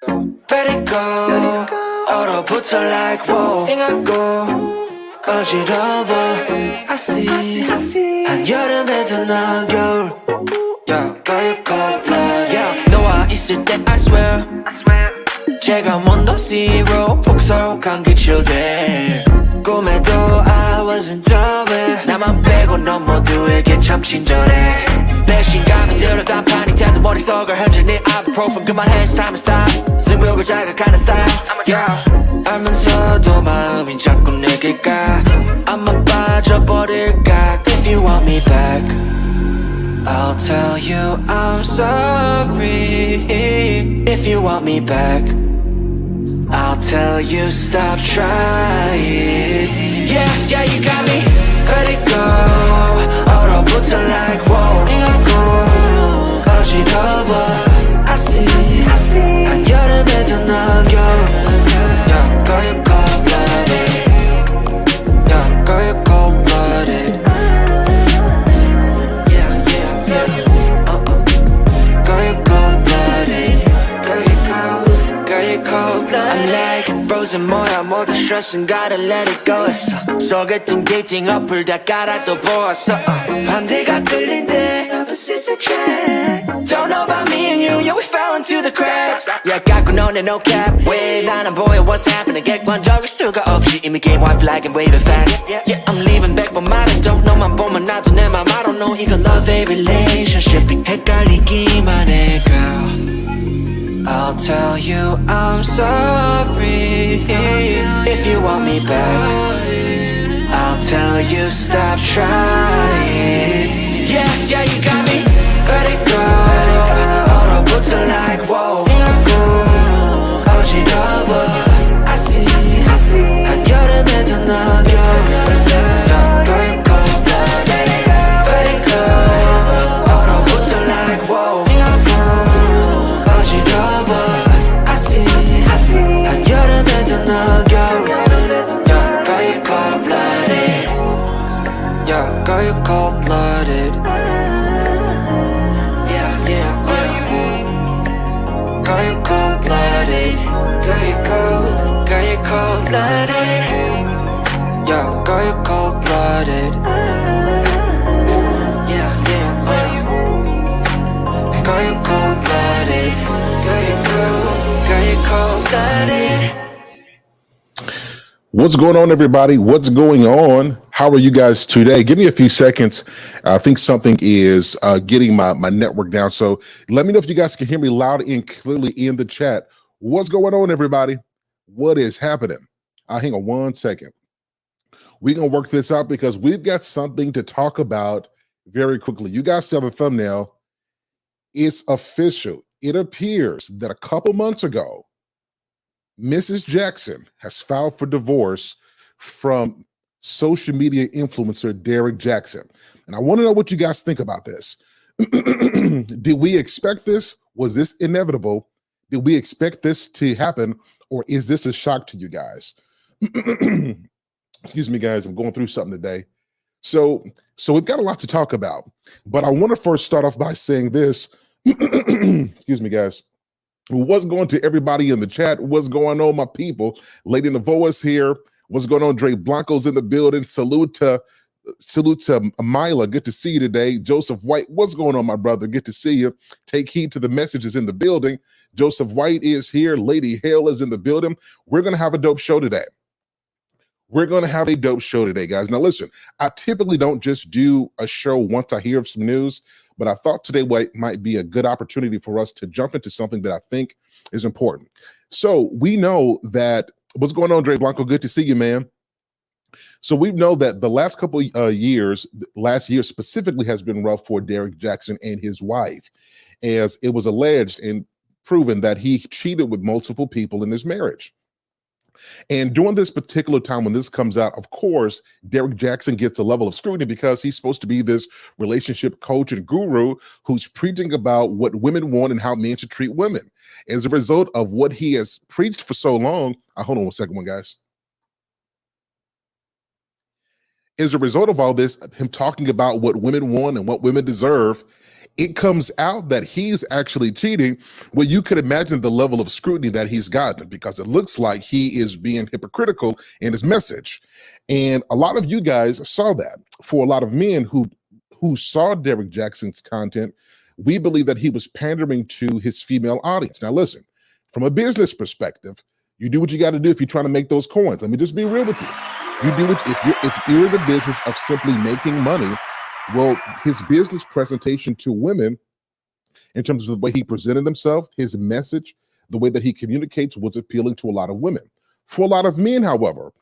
Let it go. 얼어붙어 like whoa. 띵하고 어지러워. I see. 한여름에도 넌 겨울. Yeah, girl, you cold blood. Yeah, 너와 있을 때 I swear. 제가 먼저 zero. 폭설한 기초대. 꿈에도 I wasn't dumb. 나만 빼고 넌 모두에게 참 친절해. 배신감이 들어 단판이 돼도 머릿속을 흔드니 ibuprofen 그만해 it's time to stop. 승부욕을 자극하는 style. Yeah, 알면서도 마음이 자꾸 내게 가. 아마 빠져버릴까. If you want me back, I'll tell you I'm sorry. If you want me back, I'll tell you stop trying. Yeah, you got me. Let it go. 얼어붙어 like whoa. 띵하고 어지러워. I see. 한여름에도 넌 겨울. Yeah, girl, you cold-blooded. Yeah, girl, you cold-blooded. Yeah. Girl, you cold-blooded. Girl, you cold-blooded. I'm like frozen 뭐야 모두 stress은 gotta let it go 했어. 소개팅 데이팅 어플 다 깔아 또 보았어. 반대가 끌린대 opposites attract. Don't know about me and you, yeah we fell into the cracks. Yeah 갖고 노네 no cap. 왜 나는 보여 what's happening. 객관적일 수가 없이 이미 game white flag and waving fast. Yeah I'm leaving back but 말해도 너만 보면 나도 내 맘 I don't know 이건 love a relationship. 헷갈리기만 해 girl. I'll tell you I'm sorry. If you want me back, I'll tell you stop trying. Yeah, you got me. Let it go. 얼어붙어 like whoa. 띵하고 어지러워. I see. 한여름에도 넌 겨울. Girl, you cold-blooded. Let it go. 얼어붙어 like whoa. 띵하고 어지러워. I see. 한여름에도 넌 겨울. Yeah, girl, you cold-blooded. Yeah, girl, you cold-blooded. Yeah. Girl, you cold-blooded. Girl, you cold-blooded. Yeah, girl, you cold-blooded. Yeah. Girl, you cold-blooded. Girl, you cold-blooded. What's going on, everybody? What's going on? How are you guys today? Give me a few seconds. I think something is getting my network down. So let me know if you guys can hear me loud and clearly in the chat. What's going on, everybody? What is happening? Hang on one second. We're going to work this out because we've got something to talk about very quickly. You guys see the thumbnail. It's official. It appears that a couple months ago, Mrs. Jaxn has filed for divorce from social media influencer Derrick Jaxn. And I want to know what you guys think about this. Did we expect this? Was this inevitable? Did we expect this to happen? Or is this a shock to you guys? Excuse me, guys. I'm going through something today. So we've got a lot to talk about. But I want to first start off by saying this. Excuse me, guys. What's going to everybody in the chat? What's going on, my people? Lady Navoa's here. What's going on? Dre Blanco's in the building. Salute to Mila. Good to see you today. Joseph White. What's going on, my brother? Good to see you. Take heed to the messages in the building. Joseph White is here. Lady Hale is in the building. We're going to have a dope show today. Guys. Now, listen, I typically don't just do a show once I hear of some news, but I thought today might be a good opportunity for us to jump into something that I think is important. So we know that what's going on, Dre Blanco? Good to see you, man. So we know that the last couple years, last year specifically, has been rough for Derrick Jaxn and his wife, as it was alleged and proven that he cheated with multiple people in his marriage. And during this particular time when this comes out, of course, Derrick Jaxn gets a level of scrutiny because he's supposed to be this relationship coach and guru who's preaching about what women want and how men should treat women. As a result of what he has preached for so long, hold on one second, guys. As a result of all this, him talking about what women want and what women deserve, it comes out that he's actually cheating, well, you could imagine the level of scrutiny that he's gotten, because it looks like he is being hypocritical in his message. And a lot of you guys saw that. For a lot of men who saw Derrick Jaxn's content, we believe that he was pandering to his female audience. Now, listen, from a business perspective, you do what you got to do if you're trying to make those coins. Let me just be real with you. You do it if you're in the business of simply making money. Well, his business presentation to women, in terms of the way he presented himself, his message, the way that he communicates, was appealing to a lot of women. For a lot of men, however,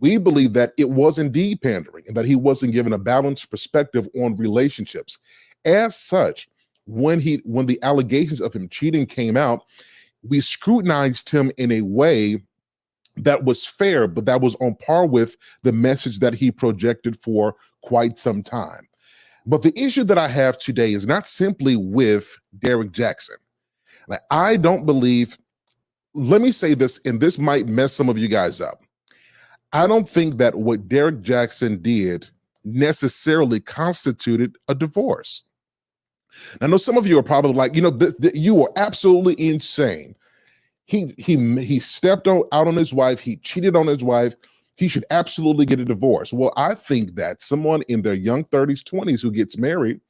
we believe that it was indeed pandering and that he wasn't given a balanced perspective on relationships. As such, when the allegations of him cheating came out, we scrutinized him in a way that was fair, but that was on par with the message that he projected for quite some time. But the issue that I have today is not simply with Derrick Jaxn. Like, I don't believe, let me say this, and this might mess some of you guys up. I don't think that what Derrick Jaxn did necessarily constituted a divorce. I know some of you are probably like, you are absolutely insane. He stepped out on his wife. He cheated on his wife. He should absolutely get a divorce. Well, I think that someone in their young 30s, 20s who gets married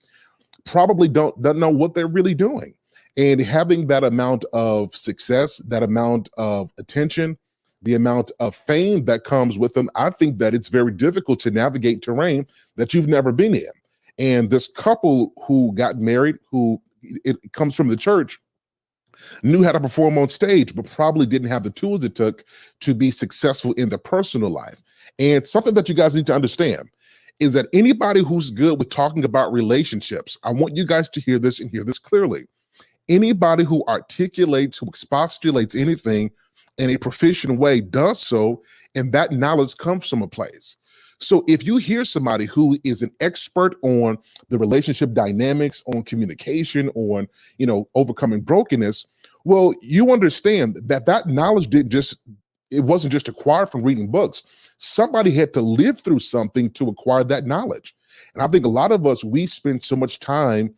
probably doesn't know what they're really doing. And having that amount of success, that amount of attention, the amount of fame that comes with them, I think that it's very difficult to navigate terrain that you've never been in. And this couple who got married, who it comes from the church, knew how to perform on stage, but probably didn't have the tools it took to be successful in their personal life. And something that you guys need to understand is that anybody who's good with talking about relationships, I want you guys to hear this and hear this clearly. Anybody who articulates, who expostulates anything in a proficient way does so, and that knowledge comes from a place. So if you hear somebody who is an expert on the relationship dynamics, on communication, on, overcoming brokenness, well, you understand that knowledge it wasn't just acquired from reading books. Somebody had to live through something to acquire that knowledge. And I think a lot of us, we spend so much time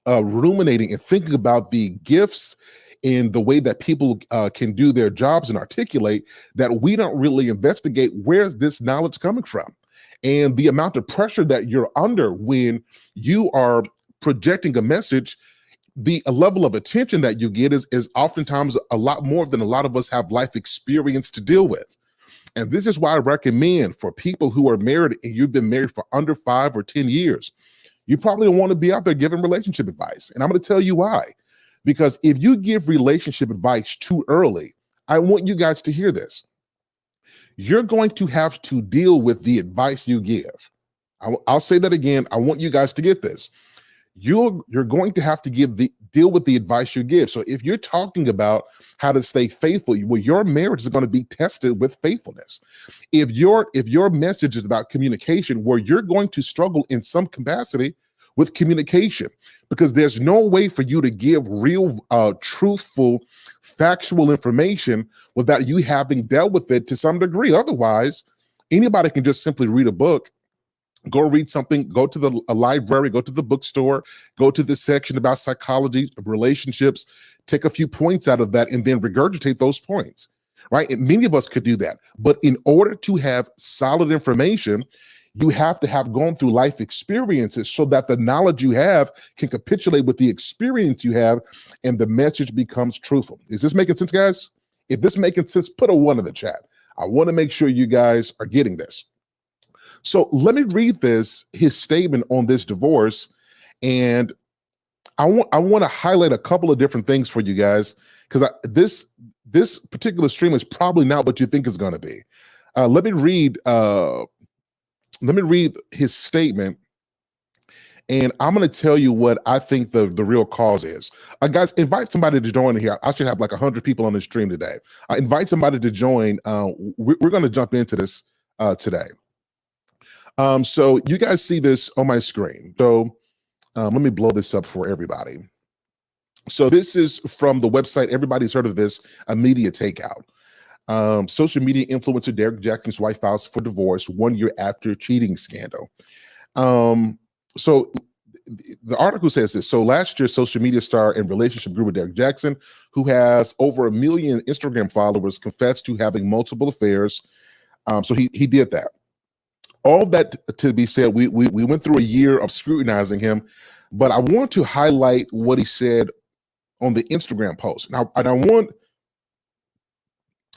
ruminating and thinking about the gifts in the way that people can do their jobs and articulate, that we don't really investigate where's this knowledge coming from. And the amount of pressure that you're under when you are projecting a message, the level of attention that you get is oftentimes a lot more than a lot of us have life experience to deal with. And this is why I recommend for people who are married and you've been married for under 5 or 10 years, you probably don't want to be out there giving relationship advice. And I'm going to tell you why. Because if you give relationship advice too early, I want you guys to hear this. You're going to have to deal with the advice you give. I'll say that again. I want you guys to get this. You're going to have to deal with the advice you give. So if you're talking about how to stay faithful, well, your marriage is going to be tested with faithfulness. If your message is about communication, where you're going to struggle in some capacity with communication, because there's no way for you to give real, truthful, factual information without you having dealt with it to some degree. Otherwise, anybody can just simply read a book, go read something, go to a library, go to the bookstore, go to the section about psychology, relationships, take a few points out of that, and then regurgitate those points, right? And many of us could do that. But in order to have solid information, you have to have gone through life experiences so that the knowledge you have can capitulate with the experience you have, and the message becomes truthful. Is this making sense, guys? If this is making sense, put a 1 in the chat. I want to make sure you guys are getting this. So let me read his statement on this divorce, and I want to highlight a couple of different things for you guys, because this particular stream is probably not what you think it's going to be. Let me read his statement, and I'm going to tell you what I think the real cause is. Guys, invite somebody to join here. I should have like 100 people on the stream today. Invite somebody to join. We're going to jump into this today. So you guys see this on my screen. So let me blow this up for everybody. So this is from the website. Everybody's heard of this, a media takeout. Social media influencer Derrick Jaxn's wife files for divorce 1 year after cheating scandal. So the article says this. So last year, social media star and relationship guru Derrick Jaxn, who has over 1 million Instagram followers, confessed to having multiple affairs. So he did that. All that to be said, we went through a year of scrutinizing him, but I want to highlight what he said on the Instagram post. Now, and I want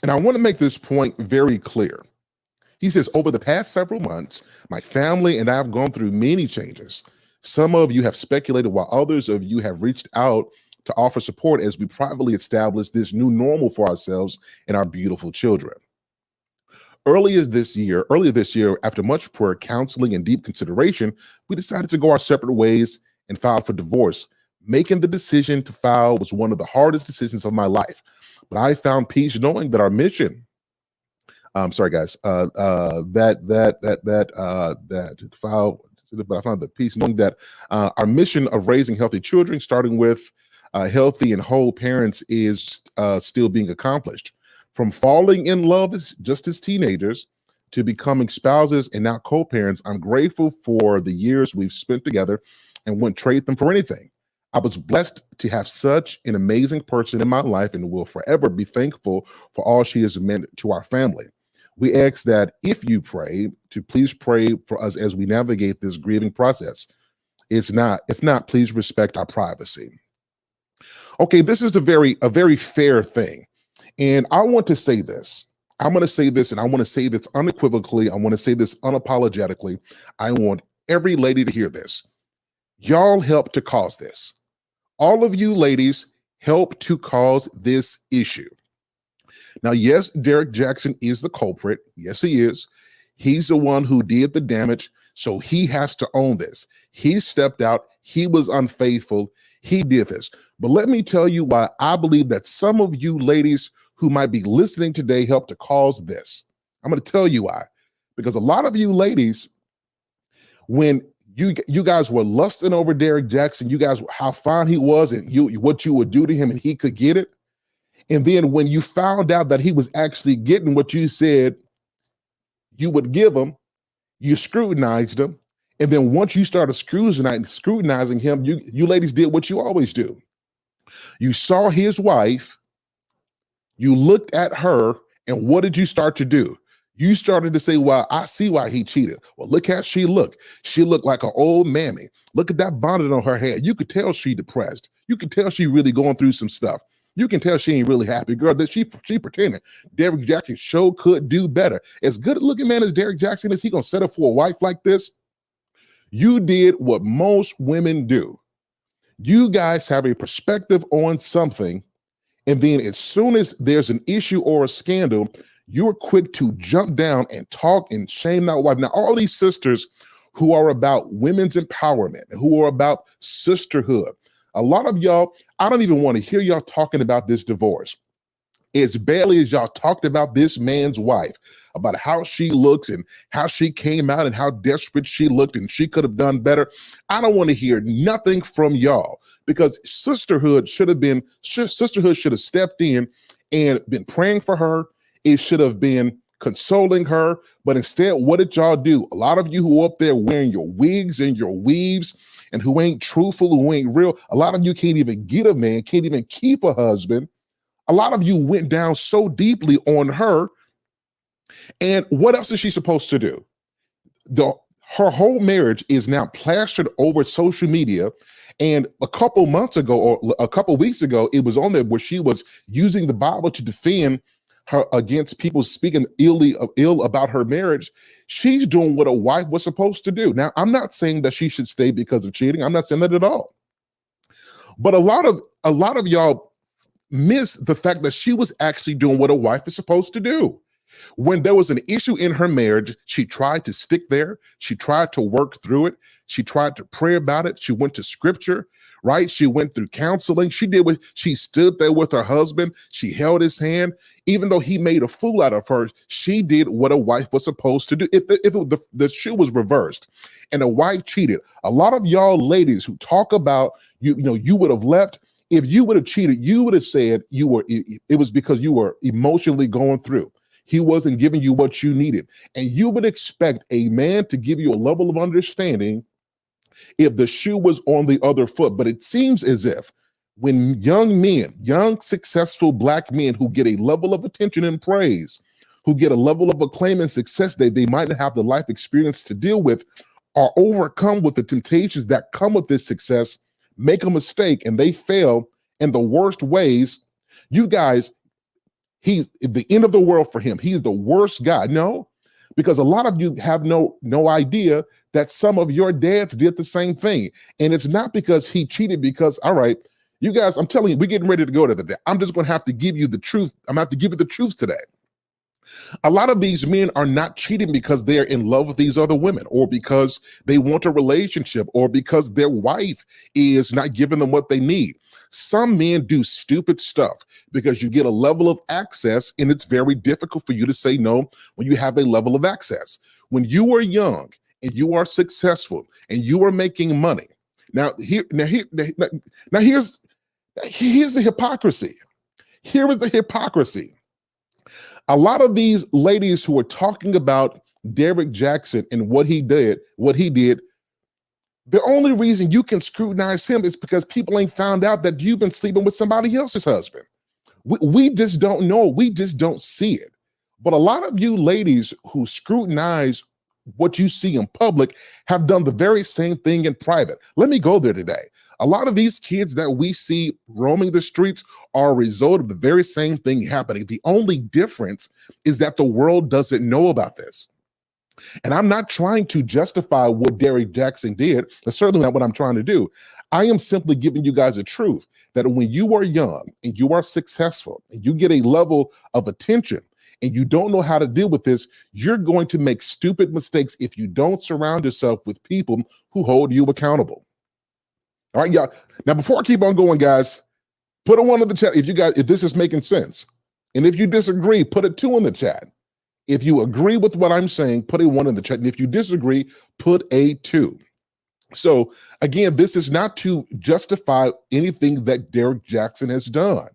to make this point very clear. He says, over the past several months, my family and I have gone through many changes. Some of you have speculated, while others of you have reached out to offer support as we privately establish this new normal for ourselves and our beautiful children. Earlier this year, after much prayer, counseling, and deep consideration, we decided to go our separate ways and filed for divorce. Making the decision to file was one of the hardest decisions of my life, but I found peace knowing that our mission. Sorry, guys. But I found the peace knowing that our mission of raising healthy children, starting with healthy and whole parents, is still being accomplished. From falling in love just as teenagers to becoming spouses and now co-parents, I'm grateful for the years we've spent together and wouldn't trade them for anything. I was blessed to have such an amazing person in my life and will forever be thankful for all she has meant to our family. We ask that if you pray, to please pray for us as we navigate this grieving process. If not, please respect our privacy. Okay, this is a very fair thing. And I want to say this. I'm going to say this, and I want to say this unequivocally. I want to say this unapologetically. I want every lady to hear this. Y'all helped to cause this. All of you ladies helped to cause this issue. Now, yes, Derrick Jaxn is the culprit. Yes, he is. He's the one who did the damage, so he has to own this. He stepped out. He was unfaithful. He did this. But let me tell you why I believe that some of you ladies who might be listening today helped to cause this. I'm going to tell you why. Because a lot of you ladies, when you guys were lusting over Derrick Jaxn, you guys, how fine he was and what you would do to him and he could get it. And then when you found out that he was actually getting what you said you would give him, you scrutinized him. And then once you started scrutinizing him, you ladies did what you always do. You saw his wife, you looked at her, and what did you start to do? You started to say, well, I see why he cheated. Well, look how she looked. She looked like an old mammy. Look at that bonnet on her head. You could tell she depressed. You could tell she really going through some stuff. You can tell she ain't really happy, girl, that she pretending. Derrick Jaxn sure could do better. As good a looking man as Derrick Jaxn is, he gonna settle for a wife like this? You did what most women do. You guys have a perspective on something, and then as soon as there's an issue or a scandal, you're quick to jump down and talk and shame that wife. Now, all these sisters who are about women's empowerment, who are about sisterhood, a lot of y'all, I don't even want to hear y'all talking about this divorce. As barely as y'all talked about this man's wife, about how she looks and how she came out and how desperate she looked and she could have done better. I don't want to hear nothing from y'all, because sisterhood should have stepped in and been praying for her. It should have been consoling her. But instead, what did y'all do? A lot of you who are up there wearing your wigs and your weaves and who ain't truthful, who ain't real, a lot of you can't even get a man, can't even keep a husband. A lot of you went down so deeply on her. And what else is she supposed to do? Her whole marriage is now plastered over social media. And a couple months ago, or a couple weeks ago, it was on there where she was using the Bible to defend her against people speaking ill about her marriage. She's doing what a wife was supposed to do. Now, I'm not saying that she should stay because of cheating. I'm not saying that at all. But a lot of y'all miss the fact that she was actually doing what a wife is supposed to do. When there was an issue in her marriage, she tried to stick there. She tried to work through it. She tried to pray about it. She went to scripture, right? She went through counseling. She stood there with her husband. She held his hand. Even though he made a fool out of her, she did what a wife was supposed to do. If the shoe was reversed and a wife cheated, a lot of y'all ladies who talk about, you would have left. If you would have cheated, you would have said it was because you were emotionally going through. He wasn't giving you what you needed. And you would expect a man to give you a level of understanding if the shoe was on the other foot. But it seems as if when young men, young, successful Black men who get a level of attention and praise, who get a level of acclaim and success that they might not have the life experience to deal with, are overcome with the temptations that come with this success, make a mistake, and they fail in the worst ways, you guys, he's the end of the world for him. He's the worst guy. No, because a lot of you have no idea that some of your dads did the same thing. And it's not because he cheated, because, all right, you guys, I'm telling you, we're getting ready to go to the day. I'm just going to have to give you the truth. I'm going to have to give you the truth today. A lot of these men are not cheating because they're in love with these other women, or because they want a relationship, or because their wife is not giving them what they need. Some men do stupid stuff because you get a level of access, and it's very difficult for you to say no when you have a level of access. When you are young and you are successful and you are making money, here's the hypocrisy. Here is the hypocrisy. A lot of these ladies who are talking about Derrick Jaxn and what he did, the only reason you can scrutinize him is because people ain't found out that you've been sleeping with somebody else's husband. We just don't know. We just don't see it. But a lot of you ladies who scrutinize what you see in public have done the very same thing in private. Let me go there today. A lot of these kids that we see roaming the streets are a result of the very same thing happening. The only difference is that the world doesn't know about this. And I'm not trying to justify what Derrick Jaxn did. That's certainly not what I'm trying to do. I am simply giving you guys a truth that when you are young and you are successful and you get a level of attention and you don't know how to deal with this, you're going to make stupid mistakes if you don't surround yourself with people who hold you accountable. All right, y'all. Now, before I keep on going, guys, put a 1 in the chat if this is making sense. And if you disagree, put a 2 in the chat. If you agree with what I'm saying, put a 1 in the chat. And if you disagree, put a 2. So again, this is not to justify anything that Derrick Jaxn has done.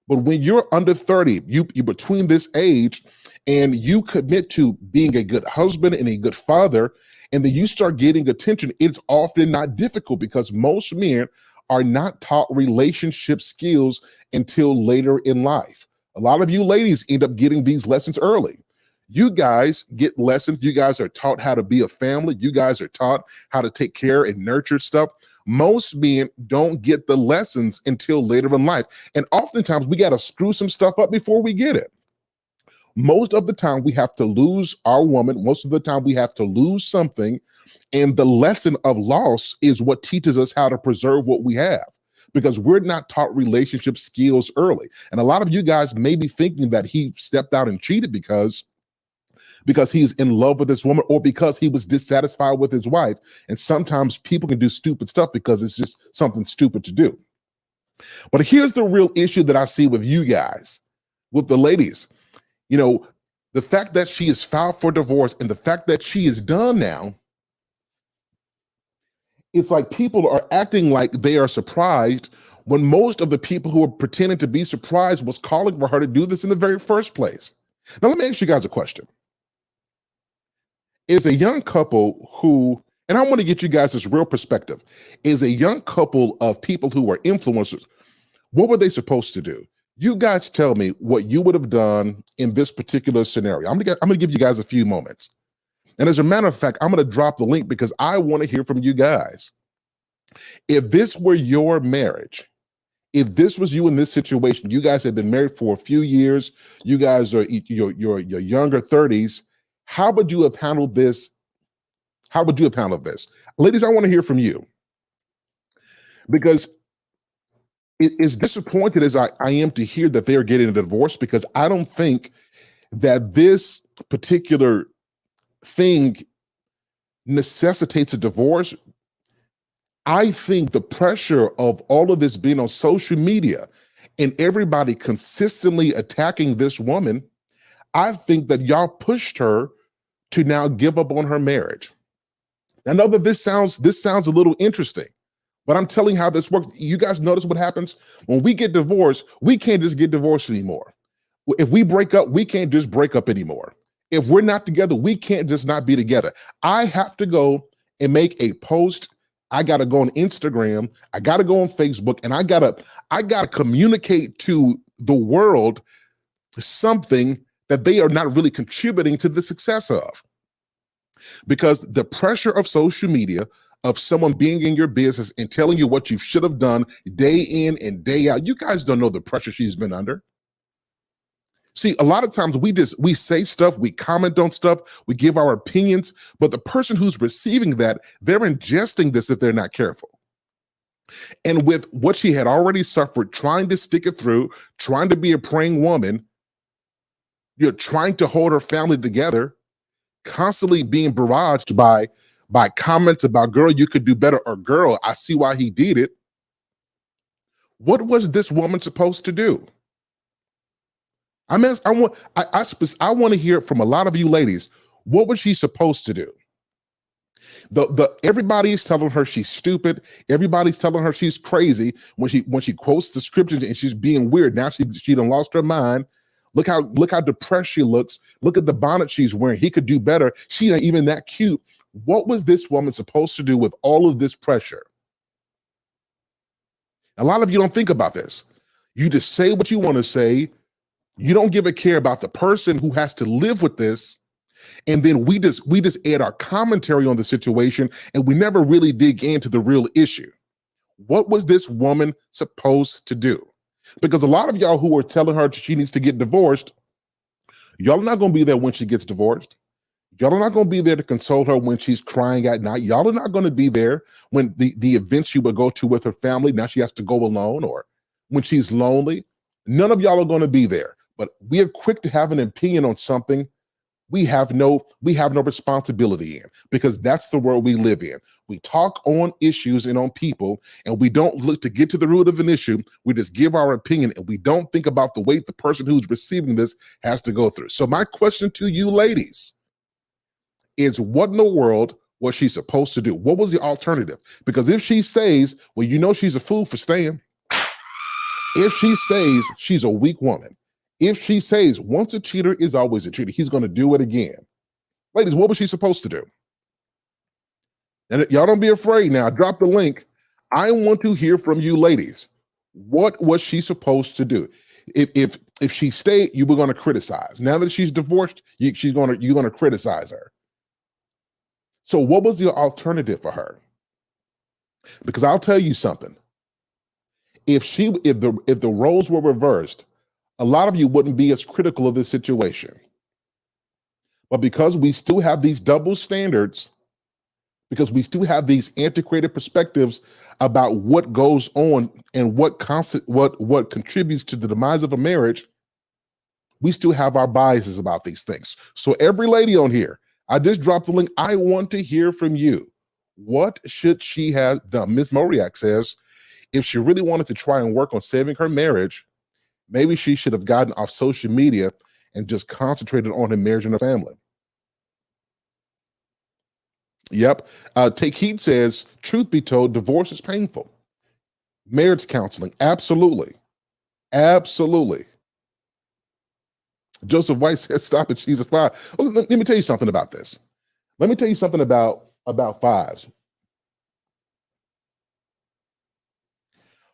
But when you're under 30, you're between this age, and you commit to being a good husband and a good father, and then you start getting attention, it's often not difficult because most men are not taught relationship skills until later in life. A lot of you ladies end up getting these lessons early. You guys get lessons. You guys are taught how to be a family. You guys are taught how to take care and nurture stuff. Most men don't get the lessons until later in life. And oftentimes we got to screw some stuff up before we get it. Most of the time we have to lose our woman. Most of the time we have to lose something. And the lesson of loss is what teaches us how to preserve what we have, because we're not taught relationship skills early. And a lot of you guys may be thinking that he stepped out and cheated because he's in love with this woman, or because he was dissatisfied with his wife. And sometimes people can do stupid stuff because it's just something stupid to do. But here's the real issue that I see with you guys, with the ladies. You know, the fact that she is filed for divorce and the fact that she is done now, it's like people are acting like they are surprised when most of the people who are pretending to be surprised was calling for her to do this in the very first place. Now, let me ask you guys a question. Is a young couple who, and I want to get you guys this real perspective, is a young couple of people who are influencers, what were they supposed to do? You guys tell me what you would have done in this particular scenario. I'm gonna give you guys a few moments. And as a matter of fact, I'm gonna drop the link because I want to hear from you guys. If this were your marriage, if this was you in this situation, you guys have been married for a few years, you guys are your younger 30s, how would you have handled this? How would you have handled this? Ladies, I want to hear from you, because as disappointed as I am to hear that they're getting a divorce, because I don't think that this particular thing necessitates a divorce. I think the pressure of all of this being on social media and everybody consistently attacking this woman, I think that y'all pushed her to now give up on her marriage. I know that this sounds a little interesting, but I'm telling you how this works. You guys notice what happens when we get divorced? We can't just get divorced anymore. If we break up, we can't just break up anymore. If we're not together, we can't just not be together. I have to go and make a post. I got to go on Instagram, I got to go on Facebook, and I got to communicate to the world something that they are not really contributing to the success of. Because the pressure of social media, of someone being in your business and telling you what you should have done day in and day out, you guys don't know the pressure she's been under. See, a lot of times we say stuff, we comment on stuff, we give our opinions, but the person who's receiving that, they're ingesting this if they're not careful. And with what she had already suffered, trying to stick it through, trying to be a praying woman, you're trying to hold her family together, constantly being barraged by comments about, girl, you could do better, or girl, I see why he did it. What was this woman supposed to do? I mean, I want to hear from a lot of you ladies. What was she supposed to do? Everybody's telling her she's stupid. Everybody's telling her she's crazy when she quotes the scriptures and she's being weird. Now she done lost her mind. Look how depressed she looks. Look at the bonnet she's wearing. He could do better. She ain't even that cute. What was this woman supposed to do with all of this pressure? A lot of you don't think about this. You just say what you want to say. You don't give a care about the person who has to live with this. And then we just add our commentary on the situation, and we never really dig into the real issue. What was this woman supposed to do? Because a lot of y'all who are telling her she needs to get divorced, y'all are not going to be there when she gets divorced. Y'all are not going to be there to console her when she's crying at night. Y'all are not going to be there when the events she would go to with her family, now she has to go alone, or when she's lonely. None of y'all are going to be there. But we are quick to have an opinion on something we have no responsibility in, because that's the world we live in. We talk on issues and on people, and we don't look to get to the root of an issue. We just give our opinion, and we don't think about the weight the person who's receiving this has to go through. So my question to you ladies is, what in the world was she supposed to do? What was the alternative? Because if she stays, well, you know she's a fool for staying. If she stays, she's a weak woman. If she says once a cheater is always a cheater, he's going to do it again. Ladies, what was she supposed to do? And y'all don't be afraid now. Drop the link. I want to hear from you ladies. What was she supposed to do? If she stayed, you were going to criticize. Now that she's divorced, you're going to criticize her. So what was the alternative for her? Because I'll tell you something. If the roles were reversed, a lot of you wouldn't be as critical of this situation. But because we still have these double standards, because we still have these antiquated perspectives about what goes on and what contributes to the demise of a marriage, we still have our biases about these things. So every lady on here, I just dropped the link. I want to hear from you. What should she have done? Ms. Moriak says, if she really wanted to try and work on saving her marriage, maybe she should have gotten off social media and just concentrated on her marriage and her family. Yep. Take Heat says, truth be told, divorce is painful. Marriage counseling, absolutely. Absolutely. Joseph White says, stop it, she's a five. Well, let me tell you something about this. Let me tell you something about fives.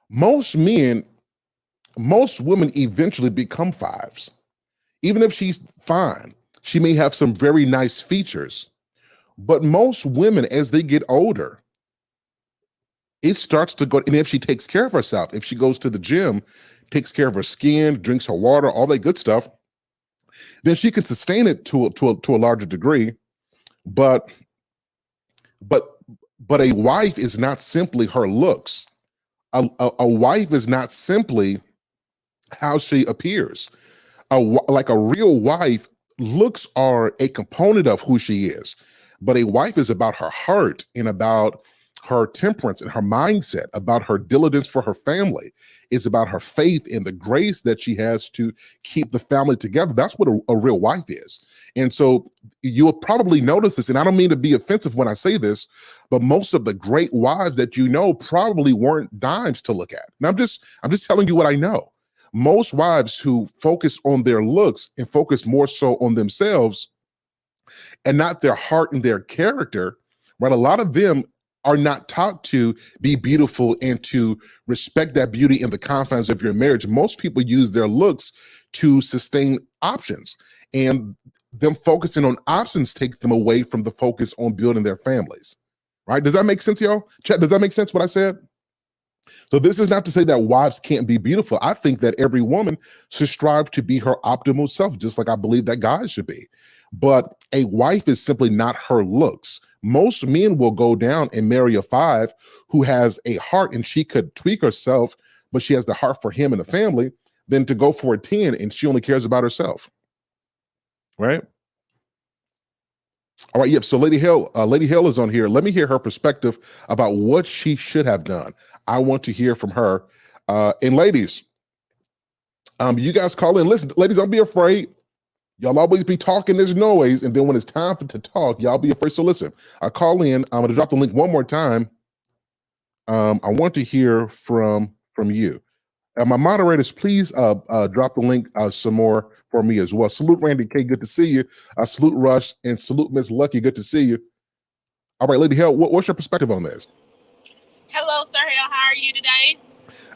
Most women eventually become fives. Even if she's fine, she may have some very nice features. But most women, as they get older, it starts to go, and if she takes care of herself, if she goes to the gym, takes care of her skin, drinks her water, all that good stuff, then she can sustain it to a larger degree. But a wife is not simply her looks. A wife is not simply how she appears. Like a real wife, looks are a component of who she is, but a wife is about her heart and about her temperance and her mindset, about her diligence for her family. It's about her faith and the grace that she has to keep the family together. That's what a real wife is. And so you'll probably notice this, and I don't mean to be offensive when I say this, but most of the great wives that you know probably weren't dimes to look at. And I'm just telling you what I know. Most wives who focus on their looks and focus more so on themselves and not their heart and their character, right? A lot of them are not taught to be beautiful and to respect that beauty in the confines of your marriage. Most people use their looks to sustain options, and them focusing on options take them away from the focus on building their families. Right? Does that make sense, y'all? Chat, does that make sense what I said? So this is not to say that wives can't be beautiful. I think that every woman should strive to be her optimal self, just like I believe that guys should be. But a wife is simply not her looks. Most men will go down and marry a 5 who has a heart and she could tweak herself, but she has the heart for him and the family, than to go for a 10 and she only cares about herself. Right? All right, yep. So Lady Hale is on here. Let me hear her perspective about what she should have done. I want to hear from her. And ladies, you guys call in. Listen, ladies, don't be afraid. Y'all always be talking this noise, and then when it's time to talk, y'all be afraid. So listen, I call in. I'm going to drop the link one more time. I want to hear from you. My moderators, please drop the link some more for me as well. Salute Randy K, good to see you. Salute Rush, and salute Miss Lucky, good to see you. All right, Lady Hell, what's your perspective on this? Hello, Sir Hill. How are you today?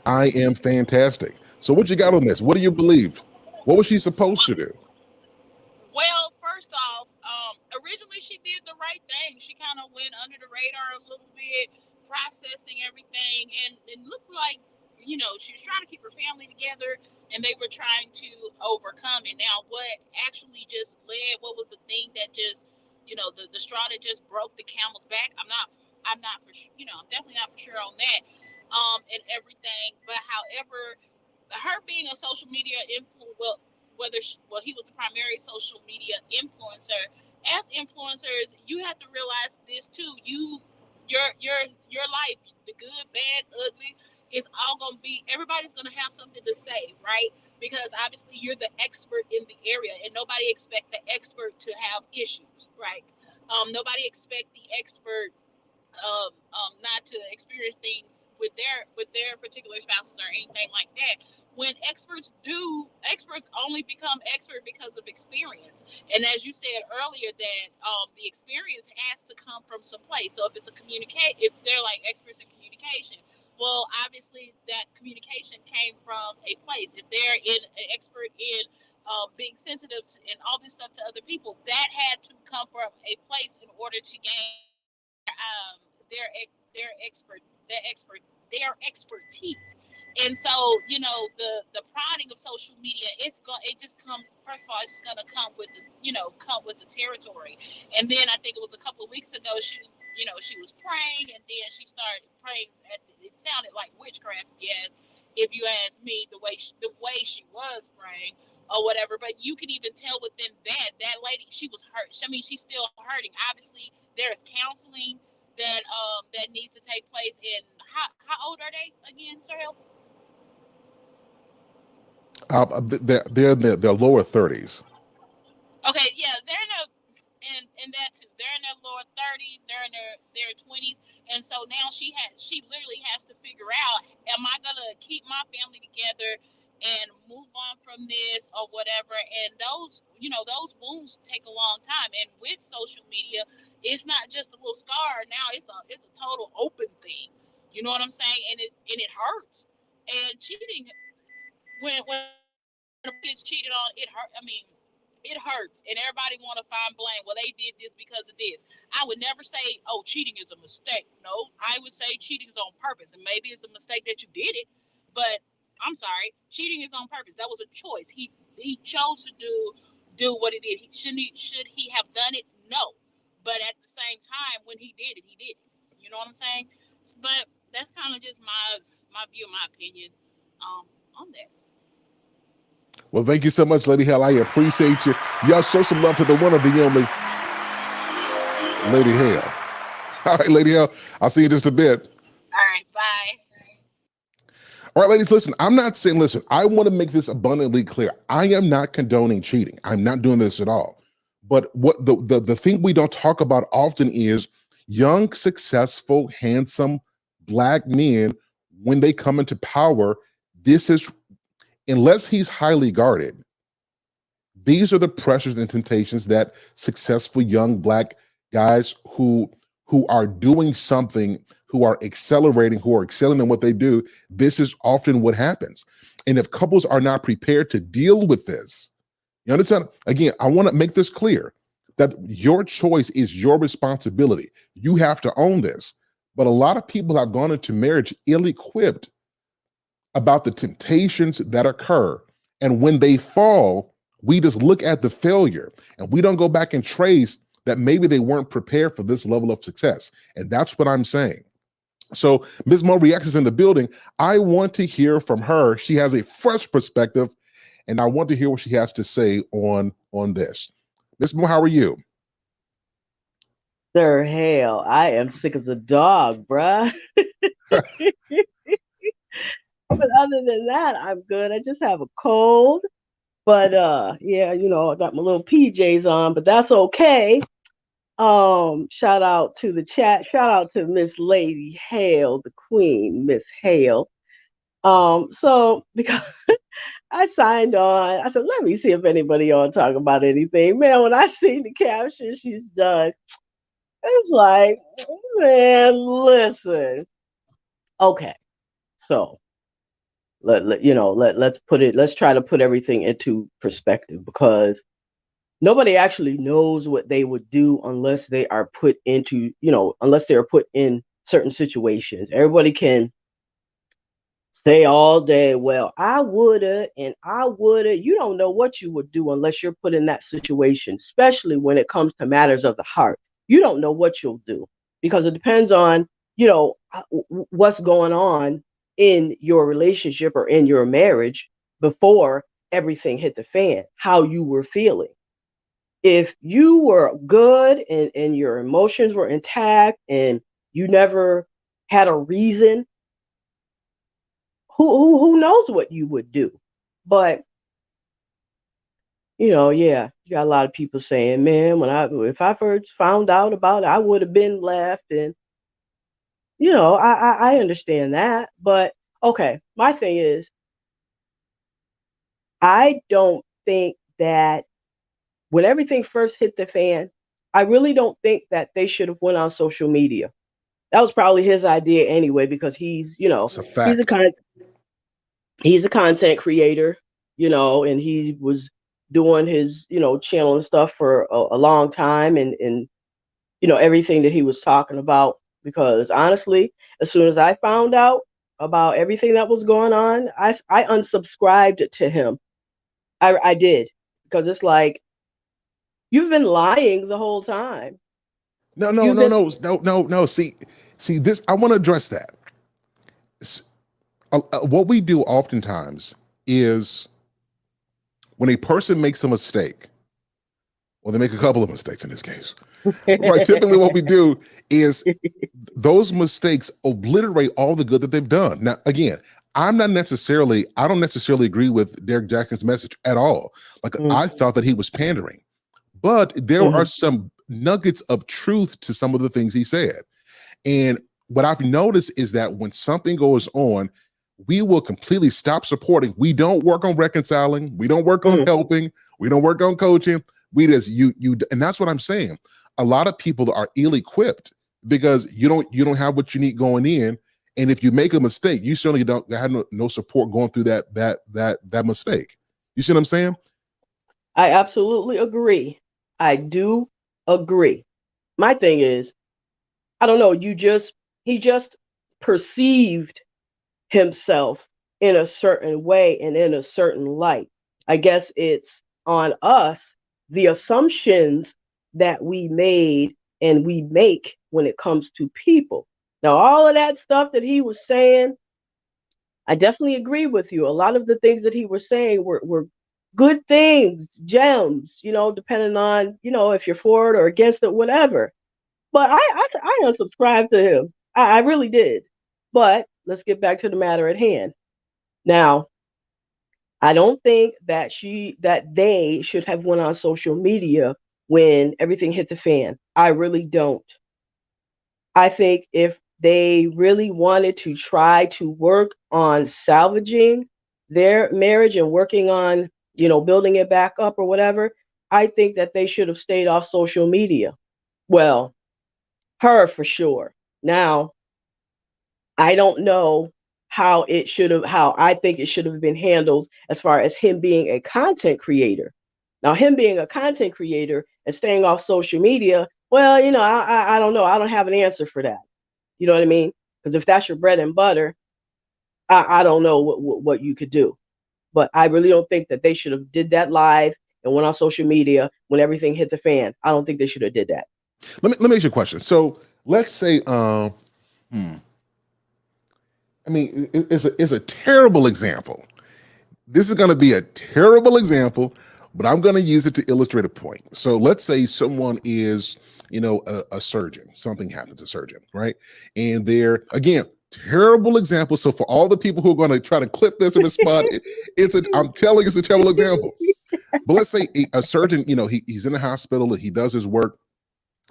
I am fantastic. So what you got on this? What do you believe? What was she supposed to do? Well, first off, originally she did the right thing. She kind of went under the radar a little bit, processing everything, and it looked like, she was trying to keep her family together, and they were trying to overcome it. Now, what actually just what was the thing that just, the straw that just broke the camel's back? I'm not for sure. I'm definitely not for sure on that, and everything. But however, her being a social media influencer, he was the primary social media influencer. As influencers, you have to realize this too. Your life, the good, bad, ugly, is all gonna be. Everybody's gonna have something to say, right? Because obviously you're the expert in the area, and nobody expect the expert to have issues, right? Nobody expect the expert not to experience things with their particular spouses or anything like that. When experts only become expert because of experience. And as you said earlier, that the experience has to come from some place. So if they're like experts in communication, well, obviously that communication came from a place. If they're an expert in being sensitive and all this stuff to other people, that had to come from a place in order to gain um, their their expertise. And so, the prodding of social media, it just come first of all, it's just gonna come with the territory. And then I think it was a couple of weeks ago, she was praying, and then she started praying. It sounded like witchcraft, if you ask me, the way she was praying or whatever. But you can even tell within that lady, she was hurt. I mean, she's still hurting. Obviously, there's counseling that needs to take place. And how old are they again, Sir Hill? They're in their lower 30s. Okay, yeah, they're in and that too. They're in their lower 30s. They're in their 20s, and so now she literally has to figure out: am I gonna keep my family together and move on from this or whatever? And those wounds take a long time. And with social media, it's not just a little scar. Now it's a total open thing. You know what I'm saying? And it hurts. And cheating, when a kid's cheated on, it hurt. I mean, it hurts, and everybody want to find blame. Well, they did this because of this. I would never say, "Oh, cheating is a mistake." No, I would say cheating is on purpose, and maybe it's a mistake that you did it. But I'm sorry, cheating is on purpose. That was a choice. He chose to do what he did. Should he have done it? No, but at the same time, when he did it, he did it. You know what I'm saying? But that's kind of just my view, my opinion on that. Well, thank you so much, Lady Hell. I appreciate you. Y'all show some love to the one of the only Lady Hell. All right, Lady Hell, I'll see you in just a bit. All right, bye. All right, ladies, listen, I'm not saying, listen, I want to make this abundantly clear. I am not condoning cheating. I'm not doing this at all. But what the thing we don't talk about often is young, successful, handsome Black men, when they come into power, this is, unless he's highly guarded, these are the pressures and temptations that successful young Black guys who who are doing something, who are accelerating, who are excelling in what they do, this is often what happens. And if couples are not prepared to deal with this, you understand? Again, I want to make this clear that your choice is your responsibility. You have to own this. But a lot of people have gone into marriage ill-equipped about the temptations that occur. And when they fall, we just look at the failure and we don't go back and trace that maybe they weren't prepared for this level of success. And that's what I'm saying. So Ms. Mo Reacts is in the building. I want to hear from her. She has a fresh perspective, and I want to hear what she has to say on this. Ms. Mo, how are you? Sir, hell, I am sick as a dog, bruh. But other than that, I'm good. I just have a cold. But yeah, I got my little PJs on, but that's okay. Shout out to the chat. Shout out to Miss Lady Hale, the Queen, Miss Hale. So because I signed on, I said, let me see if anybody on talk about anything. Man, when I seen the caption she's done, it's like, man, listen. Okay, so let's try to put everything into perspective, because nobody actually knows what they would do unless they are put into, unless they are put in certain situations. Everybody can say all day, well, I woulda and I woulda. You don't know what you would do unless you're put in that situation, especially when it comes to matters of the heart. You don't know what you'll do, because it depends on, what's going on in your relationship or in your marriage before everything hit the fan, how you were feeling. If you were good and your emotions were intact and you never had a reason, who knows what you would do. But yeah, you got a lot of people saying, man, if I first found out about it, I would have been left. And I understand that. But okay, my thing is, I don't think that when everything first hit the fan, I really don't think that they should have went on social media. That was probably his idea anyway, because It's a he's a fact. kind he's a content creator, and he was doing his, channel and stuff for a long time, and everything that he was talking about. Because honestly, as soon as I found out about everything that was going on, I unsubscribed to him. I did, because it's like, you've been lying the whole time. No, no, You've no, been no, no, no, no. See this. I want to address that. What we do oftentimes is when a person makes a mistake, well, they make a couple of mistakes in this case, right? Typically, what we do is those mistakes obliterate all the good that they've done. Now, again, I don't necessarily agree with Derrick Jaxn's message at all. Like, I thought that he was pandering, but there are some nuggets of truth to some of the things he said. And what I've noticed is that when something goes on, we will completely stop supporting. We don't work on reconciling. We don't work on helping. We don't work on coaching. We just and that's what I'm saying. A lot of people are ill-equipped because you don't have what you need going in. And if you make a mistake, you certainly don't have no support going through that mistake. You see what I'm saying? I absolutely agree. I do agree. My thing is, I don't know, he just perceived himself in a certain way and in a certain light. I guess it's on us, the assumptions that we made and we make when it comes to people. Now, all of that stuff that he was saying, I definitely agree with you. A lot of the things that he was saying were good things, gems, depending on, if you're for it or against it, whatever. But I unsubscribed to him. I really did. But let's get back to the matter at hand. Now, I don't think that they should have went on social media when everything hit the fan. I really don't. I think if they really wanted to try to work on salvaging their marriage and working on, building it back up or whatever, I think that they should have stayed off social media. Well, Her for sure. Now, I don't know how I think it should have been handled as far as him being a content creator. Now, him being a content creator and staying off social media, well, I don't know. I don't have an answer for that. You know what I mean? Because if that's your bread and butter, I don't know what you could do. But I really don't think that they should have did that live and went on social media when everything hit the fan. I don't think they should have did that. Let me ask you a question. So let's say, hmm, I mean, it's a terrible example. This is going to be a terrible example, but I'm going to use it to illustrate a point. So let's say someone is, a surgeon. Something happens, a surgeon, right? And they're, again, terrible example. So for all the people who are going to try to clip this in the spot, I'm telling you, it's a terrible example. But let's say a surgeon, he's in the hospital, he does his work,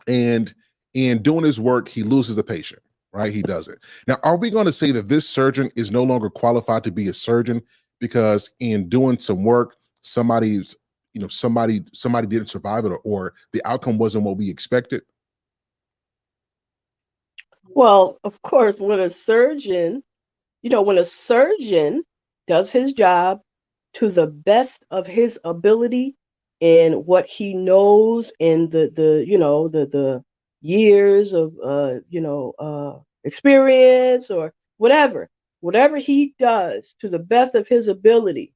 and in doing his work, he loses a patient, right? He does it. Now, are we going to say that this surgeon is no longer qualified to be a surgeon because in doing some work, somebody didn't survive it, or the outcome wasn't what we expected? Well, of course, when a surgeon does his job to the best of his ability and what he knows in the years of experience or whatever he does to the best of his ability,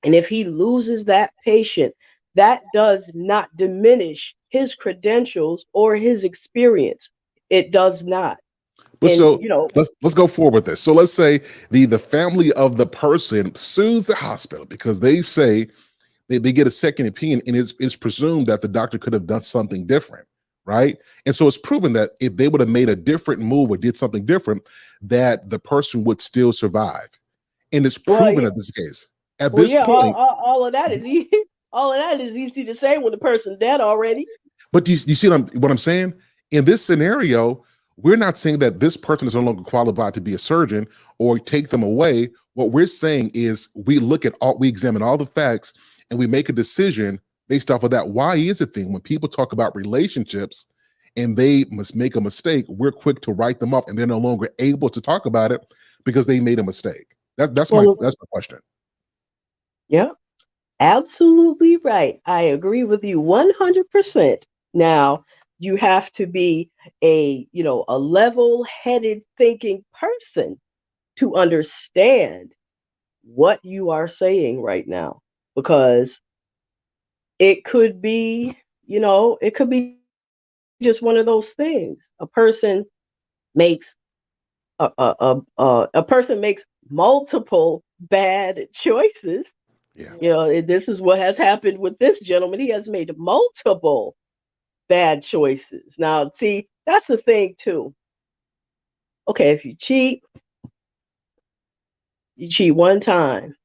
and if he loses that patient, that does not diminish his credentials or his experience. It does not. But And so let's go forward with this. So let's say the family of the person sues the hospital because they say they get a second opinion, and it's presumed that the doctor could have done something different, right? And so it's proven that if they would have made a different move or did something different, that the person would still survive. And it's proven that this is the case. At well, this yeah, point, all of that is easy. All of that is easy to say when the person's dead already. but you see what I'm saying? In this scenario, we're not saying that this person is no longer qualified to be a surgeon or take them away. What we're saying is we examine all the facts and we make a decision based off of that. Why is it thing when people talk about relationships and they must make a mistake, we're quick to write them off and they're no longer able to talk about it because they made a mistake. That's my Well, question. yeah, absolutely right. I agree with you 100%. Now, you have to be a level-headed thinking person to understand what you are saying right now, because it could be, it could be just one of those things. Makes a person makes multiple bad choices. Yeah. This is what has happened with this gentleman. He has made multiple bad choices. Now, see, that's the thing too. Okay, if you cheat one time.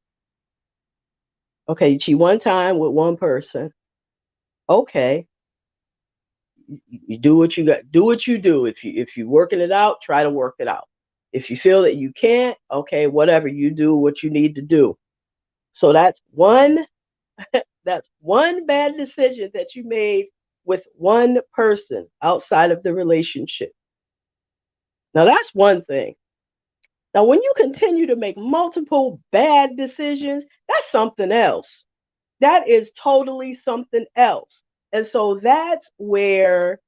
Okay, you cheat one time with one person. Okay, you do what you got. Do what you do. If you working it out, try to work it out. If you feel that you can't, okay, whatever, you do what you need to do. So that's one bad decision that you made with one person outside of the relationship. Now that's one thing. Now when you continue to make multiple bad decisions, that's something else. That is totally something else. And so that's where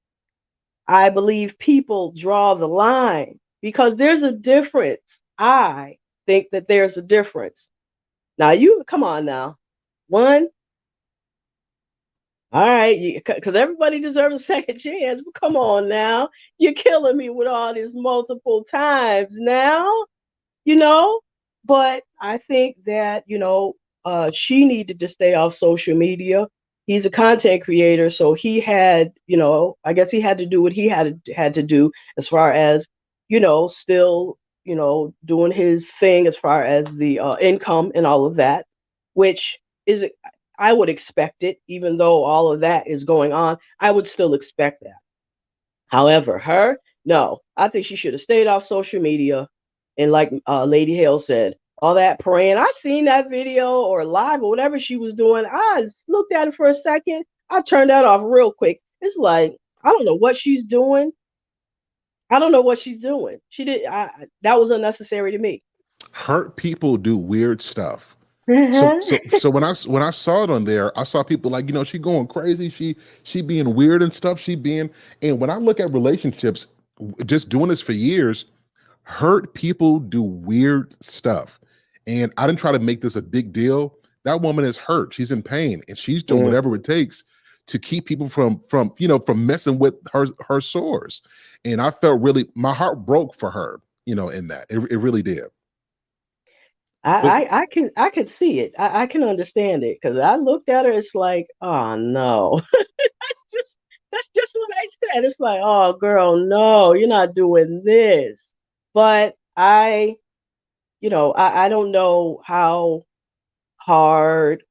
I believe people draw the line, because there's a difference. I think that there's a difference. Now you come on now. One, all right, because everybody deserves a second chance. But come on now, you're killing me with all this multiple times now, you know. But I think that she needed to stay off social media. He's a content creator, so he had, I guess he had to do what he had to do as far as, still, doing his thing as far as the income and all of that, which is I would expect it, even though all of that is going on. I would still expect that. However, no, I think she should have stayed off social media. And like Lady Hale said, all that praying. I seen that video or live or whatever she was doing. I just looked at it for a second. I turned that off real quick. It's like, I don't know what she's doing. I don't know what she's doing. She did. That was unnecessary to me. Hurt people do weird stuff. So when I saw it on there, I saw people like, she going crazy, she being weird and stuff, and when I look at relationships, just doing this for years, hurt people do weird stuff. And I didn't try to make this a big deal. That woman is hurt. She's in pain, and she's doing Mm. whatever it takes to keep people from messing with her sores. And I felt really, my heart broke for her, in that. It really did. But I can see it. I can understand it because I looked at her. It's like, oh no, that's just what I said. It's like, oh girl, no, you're not doing this. But I don't know how hard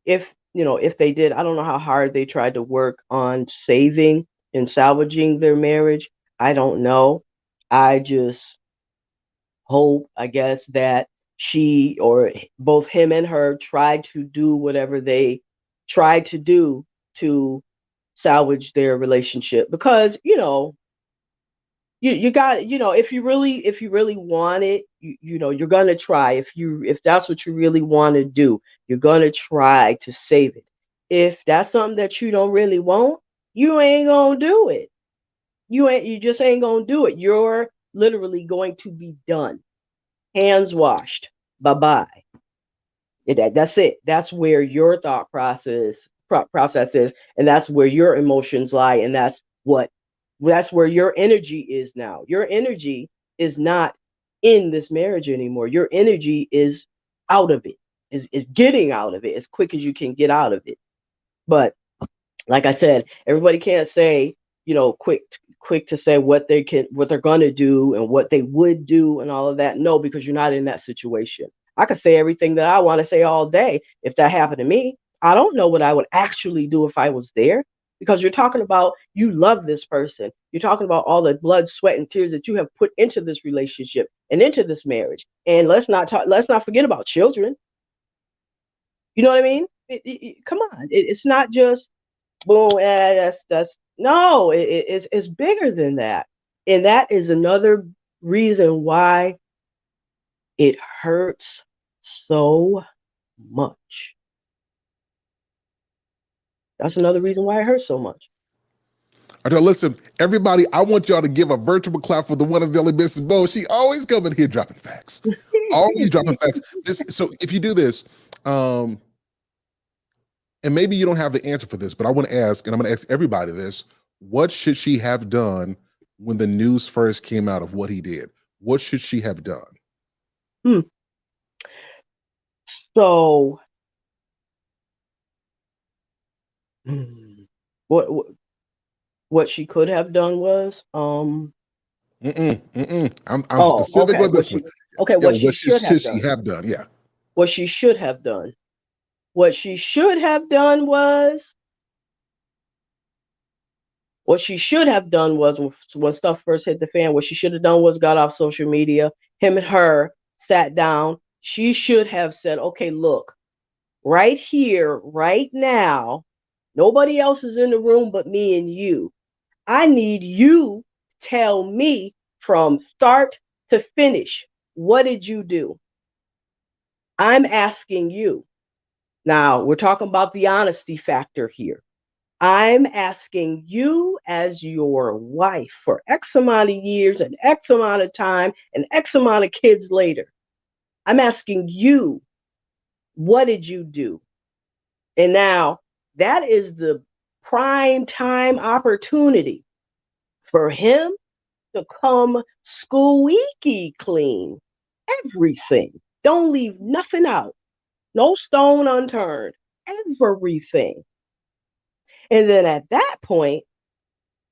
if they did. I don't know how hard they tried to work on saving and salvaging their marriage. I don't know. I just hope, I guess, that she or both him and her tried to do whatever they tried to do to salvage their relationship because you got if you really want it, you're gonna try. If that's what you really want to do, you're gonna try to save it. If that's something that you don't really want, you ain't gonna do it. You just ain't gonna do it. You're literally going to be done, hands washed, bye bye. That's it. That's where your thought process is, and that's where your emotions lie, and that's where your energy is now. Your energy is not in this marriage anymore. Your energy is out of it. Is getting out of it as quick as you can get out of it. But like I said, everybody can't say, quick to say what they're gonna do and what they would do and all of that. No, because you're not in that situation. I could say everything that I want to say all day if that happened to me. I don't know what I would actually do if I was there because you're talking about you love this person. You're talking about all the blood, sweat, and tears that you have put into this relationship and into this marriage. And let's not forget about children. You know what I mean? Come on, it's not just boom, that's no, it's bigger than that. And that is another reason why it hurts so much. That's another reason why it hurts so much. Okay, listen, everybody, I want y'all to give a virtual clap for the one and only Mrs. Bo. She always coming here dropping facts. Always dropping facts. So if you do this, and maybe you don't have the answer for this, but I want to ask, and I'm going to ask everybody this: what should she have done when the news first came out of what he did? What should she have done? Hmm. So, what what she could have done was I'm oh, specific okay, with this one. Yeah, what she what should have should she done. have done? Yeah. What she should have done. What she should have done was What she should have done was when stuff first hit the fan, what she should have done was got off social media. Him and her sat down. She should have said, okay, look, right here, right now, nobody else is in the room but me and you. I need you to tell me from start to finish, what did you do? I'm asking you. Now, we're talking about the honesty factor here. I'm asking you as your wife for X amount of years and X amount of time and X amount of kids later. I'm asking you, what did you do? And now that is the prime time opportunity for him to come squeaky clean. Everything. Don't leave nothing out. No stone unturned. Everything. And then at that point,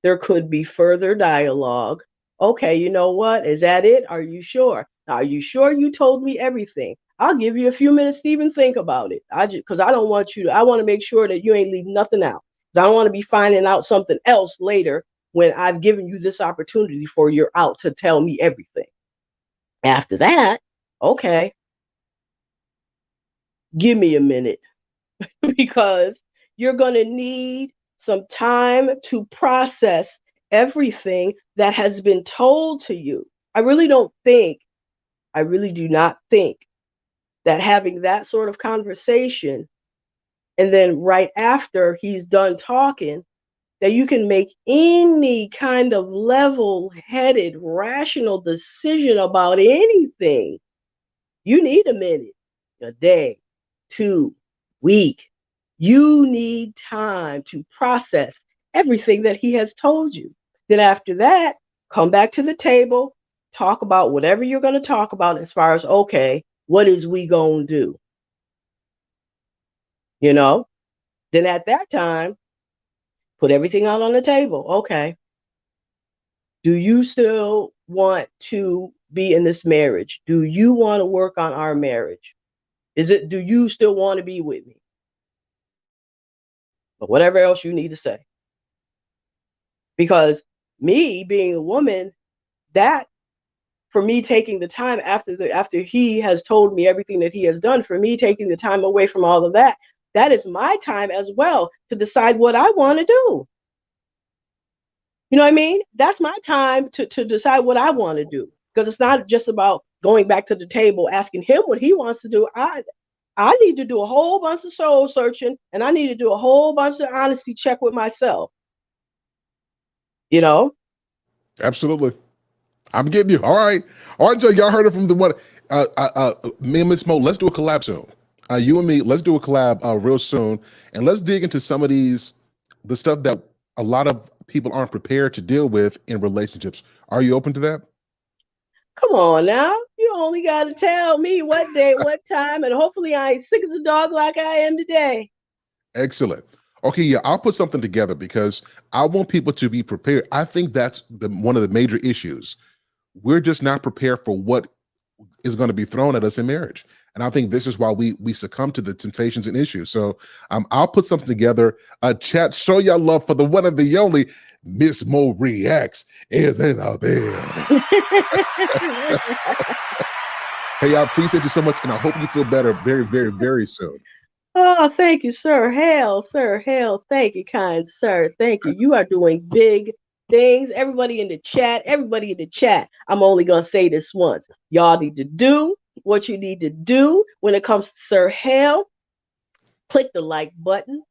there could be further dialogue. Okay, you know what? Is that it? Are you sure? Are you sure you told me everything? I'll give you a few minutes to even think about it. Because I don't want you to, I want to make sure that you ain't leave nothing out. Because I don't want to be finding out something else later when I've given you this opportunity before you're out to tell me everything. After that, okay, give me a minute because you're going to need some time to process everything that has been told to you. I really do not think that having that sort of conversation and then right after he's done talking, that you can make any kind of level-headed, rational decision about anything. You need a minute, a day, 2 week. You need time to process everything that he has told you. Then after that, come back to the table, talk about whatever you're going to talk about as far as, okay, what is we going to do? You know? Then at that time, put everything out on the table. Okay. Do you still want to be in this marriage? Do you want to work on our marriage? Do you still want to be with me? But whatever else you need to say. Because me being a woman, that for me taking the time after he has told me everything that he has done, for me taking the time away from all of that, that is my time as well to decide what I want to do. You know what I mean? That's my time to decide what I want to do. Because it's not just about going back to the table, asking him what he wants to do. I need to do a whole bunch of soul searching, and I need to do a whole bunch of honesty check with myself. You know? Absolutely. I'm getting you. All right, Joe, y'all heard it from the one. Me and Miss Mo, let's do a collab soon. You and me, let's do a collab real soon, and let's dig into some of the stuff that a lot of people aren't prepared to deal with in relationships. Are you open to that? Come on now. You only got to tell me what day, what time, and hopefully I ain't sick as a dog like I am today. Excellent. Okay, yeah, I'll put something together because I want people to be prepared. I think that's one of the major issues. We're just not prepared for what is going to be thrown at us in marriage. And I think this is why we succumb to the temptations and issues. So I'll put something together. Chat, show y'all love for the one and the only Miss Mo Reacts is in the building. Hey, I appreciate you so much, and I hope you feel better very, very, very soon. Oh, thank you, sir. Sir, hail. Thank you, kind sir. Thank you. You are doing big things. Everybody in the chat, I'm only going to say this once. Y'all need to do what you need to do when it comes to Sir Hale. Click the like button.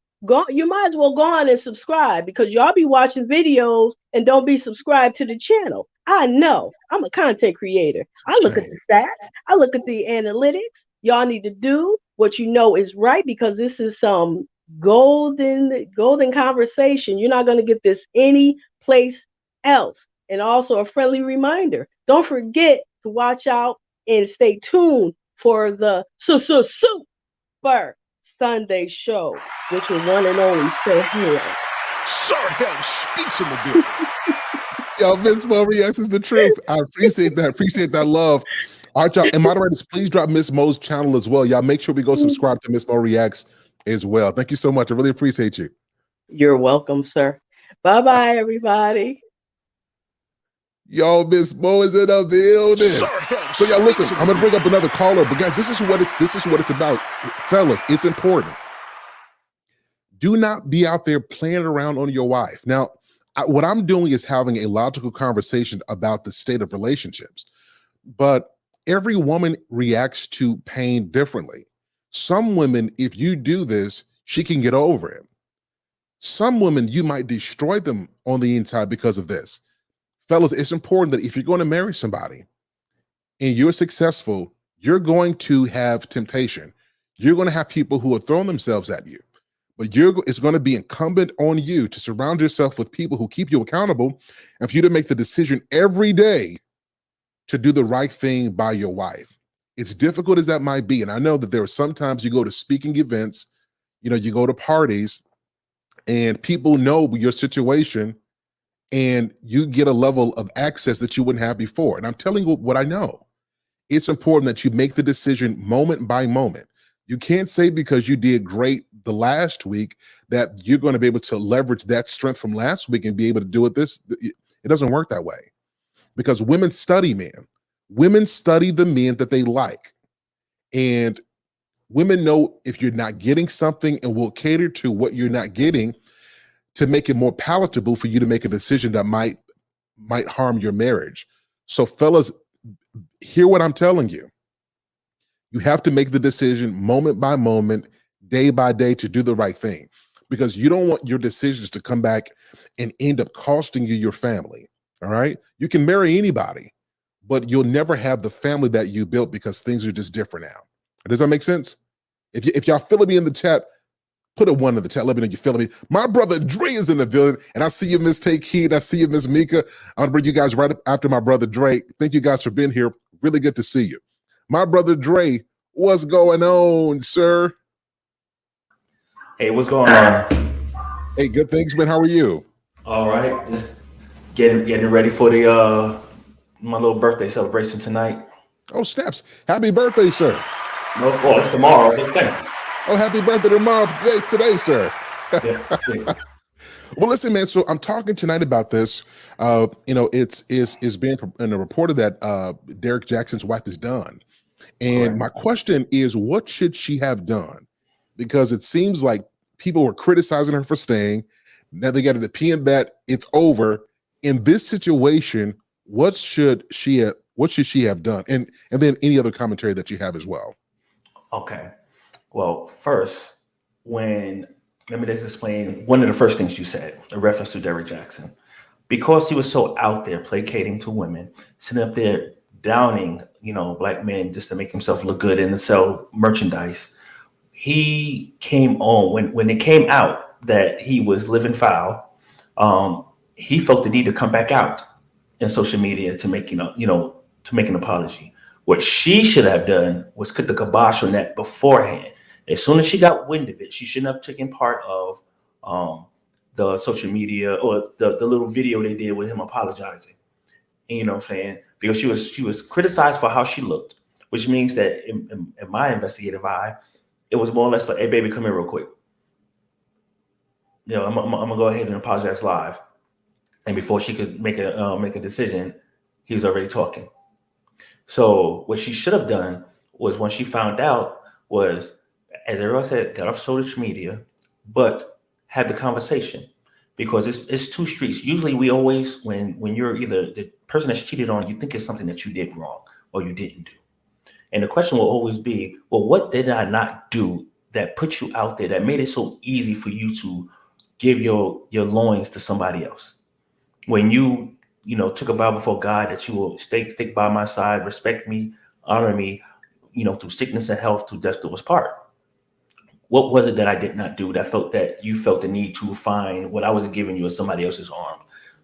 You might as well go on and subscribe because y'all be watching videos and don't be subscribed to the channel. I know. I'm a content creator. I look at the stats. I look at the analytics. Y'all need to do what you know is right because this is some golden conversation. You're not going to get this any place else. And also a friendly reminder. Don't forget to watch out and stay tuned for the Super Sunday show, which is one and only Sir Hale. Sir Hale speaks in the building. Yo, Miss Mo Reacts is the truth. I appreciate that. Appreciate that love. All right, y'all. And moderators, please drop Miss Mo's channel as well. Y'all make sure we go subscribe to Miss Mo Reacts as well. Thank you so much. I really appreciate you. You're welcome, sir. Bye-bye, everybody. Yo, Miss Mo is in the building. So y'all listen, I'm gonna bring up another caller, but guys, this is what it's about. Fellas, it's important. Do not be out there playing around on your wife. Now, what I'm doing is having a logical conversation about the state of relationships, but every woman reacts to pain differently. Some women, if you do this, she can get over it. Some women, you might destroy them on the inside because of this. Fellas, it's important that if you're going to marry somebody and you're successful, you're going to have temptation. You're going to have people who are throwing themselves at you. But it's going to be incumbent on you to surround yourself with people who keep you accountable and for you to make the decision every day to do the right thing by your wife. As difficult as that might be, and I know that there are sometimes you go to speaking events, you go to parties, and people know your situation, and you get a level of access that you wouldn't have before. And I'm telling you what I know. It's important that you make the decision moment by moment. You can't say because you did great the last week that you're going to be able to leverage that strength from last week and be able to do it It doesn't work that way. Because women study men. Women study the men that they like. And women know if you're not getting something and will cater to what you're not getting to make it more palatable for you to make a decision that might harm your marriage. So fellas, hear what I'm telling you. You have to make the decision moment by moment, day by day, to do the right thing, because you don't want your decisions to come back and end up costing you your family. All right. You can marry anybody, but you'll never have the family that you built, because things are just different now. Does that make sense? If y'all feeling me in the chat, put a 1 in the chat. Let me know you feeling me. My brother Dre is in the building, and I see you, Miss Take Heed. I see you, Miss Mika. I'm gonna bring you guys right up after my brother Dre. Thank you guys for being here. Really good to see you. My brother Dre, what's going on, sir? Hey, what's going on? Hey, good things, man. How are you? All right, just getting ready for the my little birthday celebration tonight. Oh, snaps. Happy birthday, sir. No, well, it's tomorrow, but thank you. Oh, happy birthday tomorrow, today, sir. Yeah. Well, listen, man. So I'm talking tonight about this. It's being reported that Derrick Jaxn's wife is done, and my question is, what should she have done? Because it seems like people were criticizing her for staying. Now they got an opinion that it's over. In this situation, what should she have done? And then any other commentary that you have as well. Okay. Well, first, let me just explain one of the first things you said, a reference to Derrick Jaxn. Because he was so out there placating to women, sitting up there downing, black men just to make himself look good and to sell merchandise. He came on when it came out that he was living foul. He felt the need to come back out in social media to make to make an apology. What she should have done was put the kibosh on that beforehand. As soon as she got wind of it, she shouldn't have taken part of the social media or the little video they did with him apologizing. And, you know what I'm saying? Because she was criticized for how she looked, which means that in my investigative eye, it was more or less like, hey, baby, come here real quick. I'm gonna go ahead and apologize live. And before she could make a decision, he was already talking. So what she should have done was, when she found out, was, as everyone said, got off social media, but had the conversation, because it's two streets. Usually we always, when you're either the person that's cheated on, you think it's something that you did wrong or you didn't do. And the question will always be, well, what did I not do that put you out there, that made it so easy for you to give your loins to somebody else? When you took a vow before God that you will stick by my side, respect me, honor me, through sickness and health, through death do us part. What was it that I did not do that you felt the need to find what I was giving you as somebody else's arm?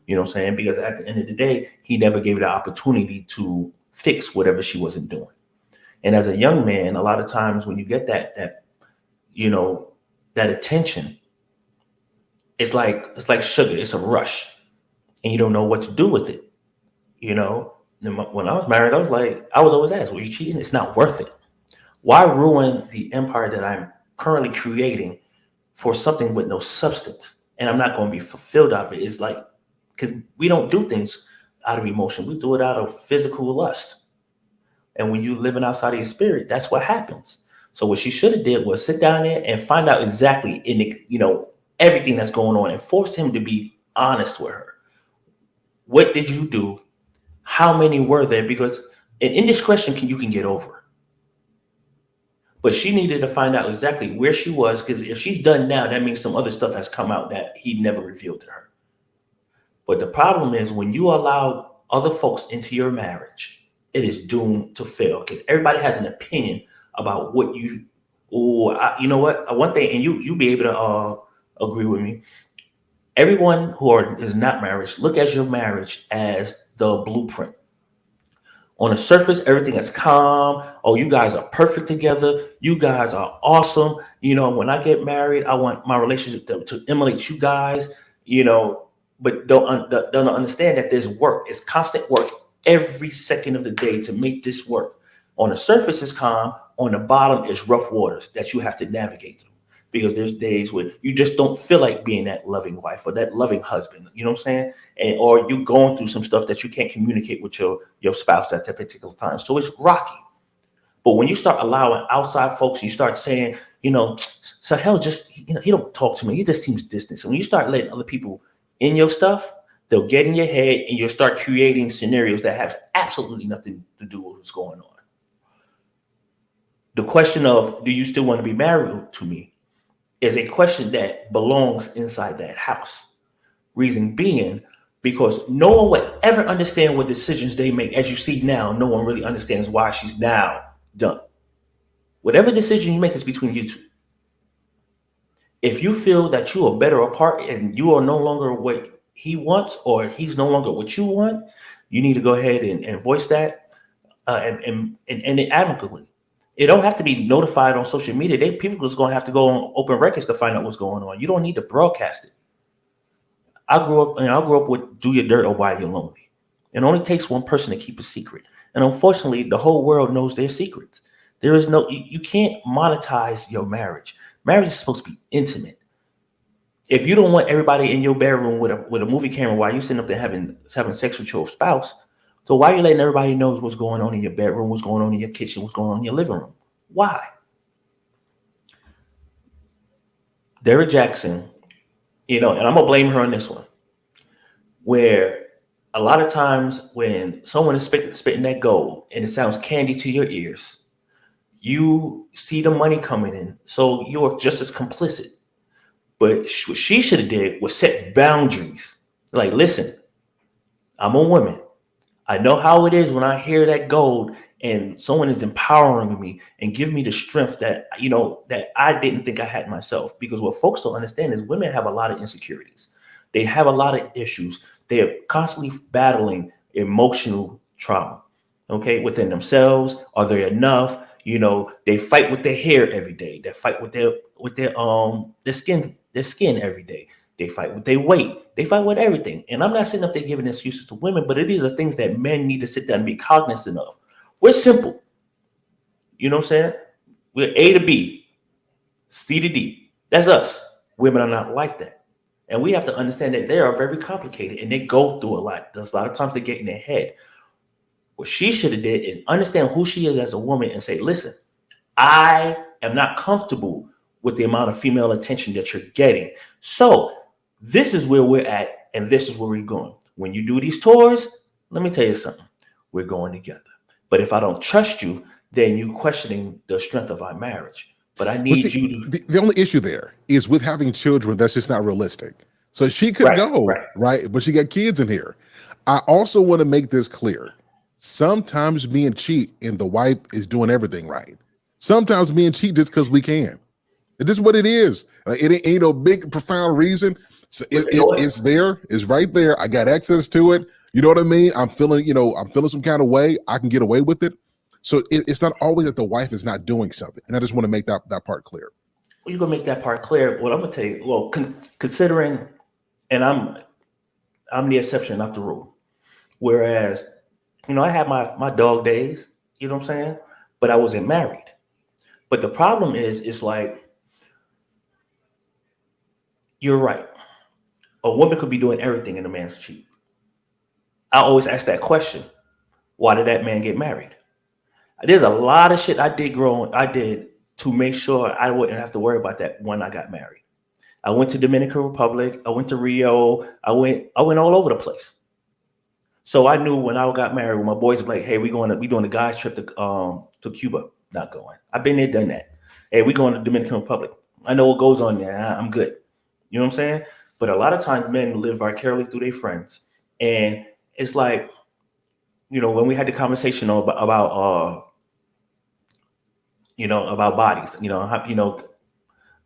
You know what I'm saying? Because at the end of the day, he never gave her the opportunity to fix whatever she wasn't doing. And as a young man, a lot of times when you get that attention, it's like sugar. It's a rush, and you don't know what to do with it. And when I was married, I was always asked, "Were you cheating?" It's not worth it. Why ruin the empire that I'm currently creating for something with no substance, and I'm not going to be fulfilled out of it? It's like, because we don't do things out of emotion. We do it out of physical lust. And when you're living outside of your spirit, that's what happens. So what she should have did was sit down there and find out exactly everything that's going on, and force him to be honest with her. What did you do? How many were there? Because an indiscretion you can get over. But she needed to find out exactly where she was, because if she's done now, that means some other stuff has come out that he never revealed to her. But the problem is, when you allow other folks into your marriage, it is doomed to fail, because everybody has an opinion about what you. One thing, and you be able to agree with me. Everyone who is not married, look at your marriage as the blueprint. On the surface, everything is calm. Oh, you guys are perfect together. You guys are awesome. When I get married, I want my relationship to emulate you guys. But don't understand that there's work. It's constant work every second of the day to make this work. On the surface is calm. On the bottom is rough waters that you have to navigate through. Because there's days where you just don't feel like being that loving wife or that loving husband, you know what I'm saying? Or you going through some stuff that you can't communicate with your spouse at that particular time. So it's rocky. But when you start allowing outside folks, you start saying, Sahel just, he don't talk to me. He just seems distant. So when you start letting other people in your stuff, they'll get in your head and you'll start creating scenarios that have absolutely nothing to do with what's going on. The question of, do you still want to be married to me, is a question that belongs inside that house. Reason being, because no one would ever understand what decisions they make. As you see now, no one really understands why she's now done. Whatever decision you make is between you two. If you feel that you are better apart and you are no longer what he wants, or he's no longer what you want, you need to go ahead and voice that and end it amicably. It don't have to be notified on social media. People just gonna have to go on open records to find out what's going on. You don't need to broadcast it. I grew up with do your dirt or why you're lonely. It only takes one person to keep a secret. And unfortunately, the whole world knows their secrets. There is you can't monetize your marriage. Marriage is supposed to be intimate. If you don't want everybody in your bedroom with a movie camera while you sitting up there having sex with your spouse, so why are you letting everybody know what's going on in your bedroom, what's going on in your kitchen, what's going on in your living room? Why? Derrick Jaxn, and I'm gonna blame her on this one, where a lot of times when someone is spitting that gold and it sounds candy to your ears, you see the money coming in, so you're just as complicit. But what she should have did was set boundaries. Like, listen, I'm a woman. I know how it is when I hear that gold and someone is empowering me and give me the strength that I didn't think I had myself. Because what folks don't understand is women have a lot of insecurities. They have a lot of issues. They are constantly battling emotional trauma, okay, within themselves. Are they enough? They fight with their hair every day. They fight with their skin every day. They fight with their weight. They fight with everything. And I'm not sitting up there giving excuses to women, but these are things that men need to sit down and be cognizant of. We're simple. You know what I'm saying? We're A to B, C to D. That's us. Women are not like that. And we have to understand that they are very complicated and they go through a lot. There's a lot of times they get in their head. What she should have did is understand who she is as a woman and say, listen, I am not comfortable with the amount of female attention that you're getting. So this is where we're at, and this is where we're going. When you do these tours, let me tell you something. We're going together. But if I don't trust you, then you're questioning the strength of our marriage. But I need you to... The only issue there is with having children, that's just not realistic. So she could go, right? But she got kids in here. I also want to make this clear. Sometimes men cheat and the wife is doing everything right. Sometimes men cheat just because we can. It's just what it is. It ain't no big, profound reason. So it's there. It's right there. I got access to it. You know what I mean? I'm feeling some kind of way. I can get away with it. So it's not always that the wife is not doing something. And I just want to make that part clear. Well, you're going to make that part clear. Well, I'm going to tell you, well, considering, and I'm the exception, not the rule. Whereas, I had my dog days, you know what I'm saying? But I wasn't married. But the problem is like, you're right. A woman could be doing everything and a man's cheat. I always ask that question. Why did that man get married? There's a lot of shit I did to make sure I wouldn't have to worry about that when I got married. I went to Dominican Republic. I went to Rio. I went all over the place. So I knew when I got married, when my boys were like, hey, we doing a guys trip to Cuba. Not going. I've been there, done that. Hey, we going to Dominican Republic. I know what goes on there. I'm good. You know what I'm saying? But a lot of times men live vicariously through their friends. And it's like, when we had the conversation about bodies,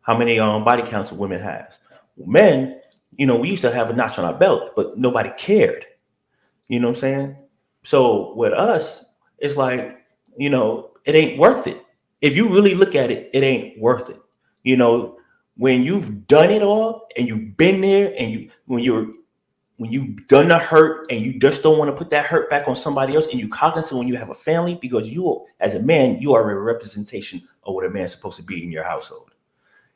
how many body counts women has. Men, we used to have a notch on our belt, but nobody cared. You know what I'm saying? So with us, it's like, it ain't worth it. If you really look at it, it ain't worth it. When you've done it all and you've been there and when you've done the hurt and you just don't want to put that hurt back on somebody else, and you cognizant when you have a family, because you, as a man, you are a representation of what a man's supposed to be in your household.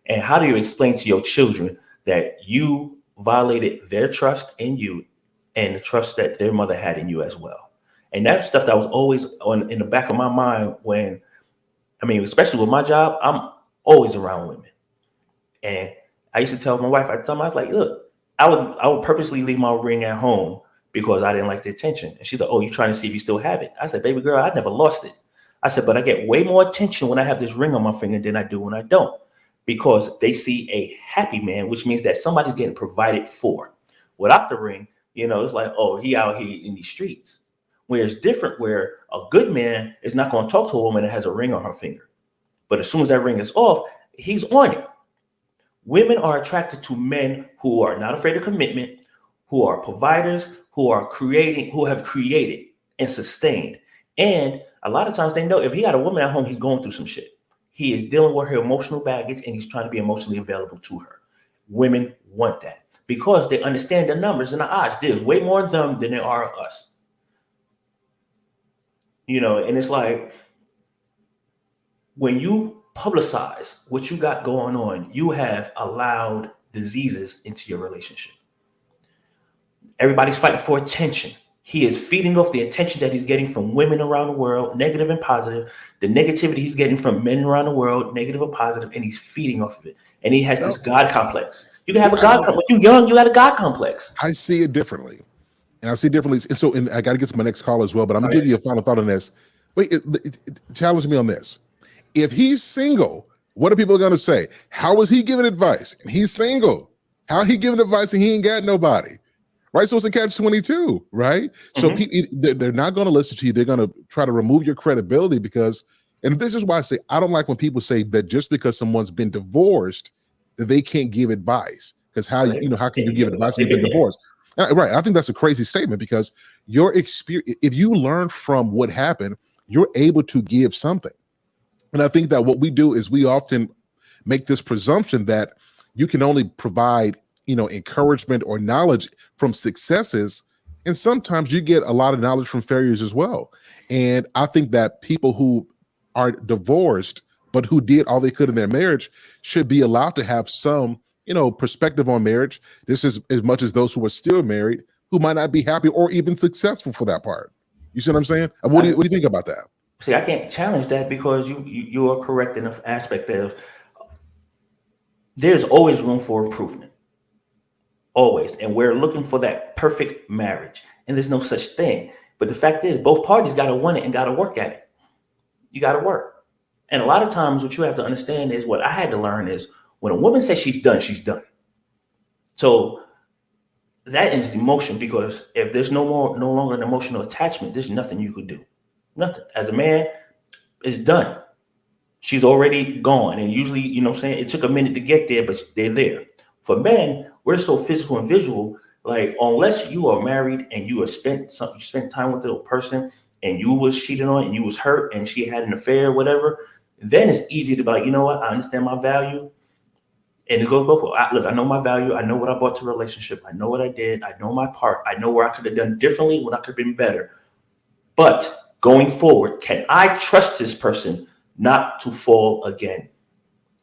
And how do you explain to your children that you violated their trust in you and the trust that their mother had in you as well? And that's stuff that was always in the back of my mind when, especially with my job, I'm always around women. And I used to tell my wife, I was like, look, I would purposely leave my ring at home because I didn't like the attention. And she's like, oh, you trying to see if you still have it? I said, baby girl, I never lost it. I said, but I get way more attention when I have this ring on my finger than I do when I don't, because they see a happy man, which means that somebody's getting provided for. Without the ring, it's like, oh, he out here in these streets. Where it's different, where a good man is not going to talk to a woman that has a ring on her finger. But as soon as that ring is off, he's on it. Women are attracted to men who are not afraid of commitment, who are providers, who have created and sustained. And a lot of times they know if he got a woman at home, he's going through some shit. He is dealing with her emotional baggage and he's trying to be emotionally available to her. Women want that because they understand the numbers and the odds. There's way more of them than there are of us. And it's like when you publicize what you got going on, you have allowed diseases into your relationship. Everybody's fighting for attention. He is feeding off the attention that he's getting from women around the world, negative and positive. The negativity he's getting from men around the world, negative or positive, and he's feeding off of it. And he has this God complex. You can have a God complex. When you're young, you got a God complex. I see it differently. And I see differently. So, I got to get to my next call as well, but I'm going to give you a final thought on this. Wait, challenge me on this. If he's single, what are people going to say? How is he giving advice? And he's single. How he giving advice and he ain't got nobody? Right? So it's a catch-22, right? So they're not going to listen to you. They're going to try to remove your credibility because, and this is why I say, I don't like when people say that just because someone's been divorced, that they can't give advice. Because how can you give advice when you've been divorced? Right. I think that's a crazy statement because your experience, if you learn from what happened, you're able to give something. And I think that what we do is we often make this presumption that you can only provide, encouragement or knowledge from successes. And sometimes you get a lot of knowledge from failures as well. And I think that people who are divorced, but who did all they could in their marriage should be allowed to have some perspective on marriage. This is as much as those who are still married, who might not be happy or even successful for that part. You see what I'm saying? What do you think about that? See, I can't challenge that because you are correct in the aspect of there's always room for improvement. Always. And we're looking for that perfect marriage. And there's no such thing. But the fact is, both parties got to want it and got to work at it. You got to work. And a lot of times what you have to understand is what I had to learn is when a woman says she's done, she's done. So that is emotion, because if there's no longer an emotional attachment, there's nothing you could do. Nothing. As a man, it's done. She's already gone. And usually, it took a minute to get there, but they're there. For men, we're so physical and visual. Like, unless you are married and you spent time with the person and you was cheated on and you was hurt and she had an affair or whatever, then it's easy to be like, you know what? I understand my value. And it goes both ways. Look, I know my value. I know what I brought to the relationship. I know what I did. I know my part. I know where I could have done differently, when I could have been better. But going forward, can I trust this person not to fall again?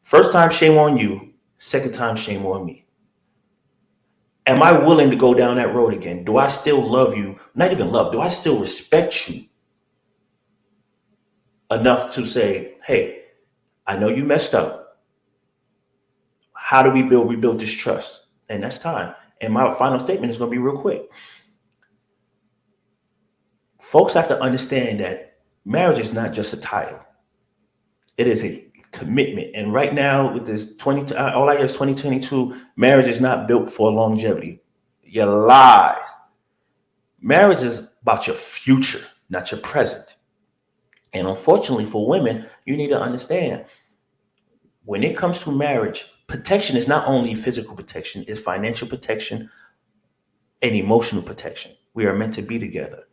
First time, shame on you. Second time, shame on me. Am I willing to go down that road again? Do I still love you? Not even love. Do I still respect you enough to say, hey, I know you messed up. How do we rebuild this trust? And that's time. And my final statement is going to be real quick. Folks have to understand that marriage is not just a title. It is a commitment. And right now with this all I hear is 2022, marriage is not built for longevity. Your lies. Marriage is about your future, not your present. And unfortunately for women, you need to understand when it comes to marriage, protection is not only physical protection, it's financial protection and emotional protection. We are meant to be together.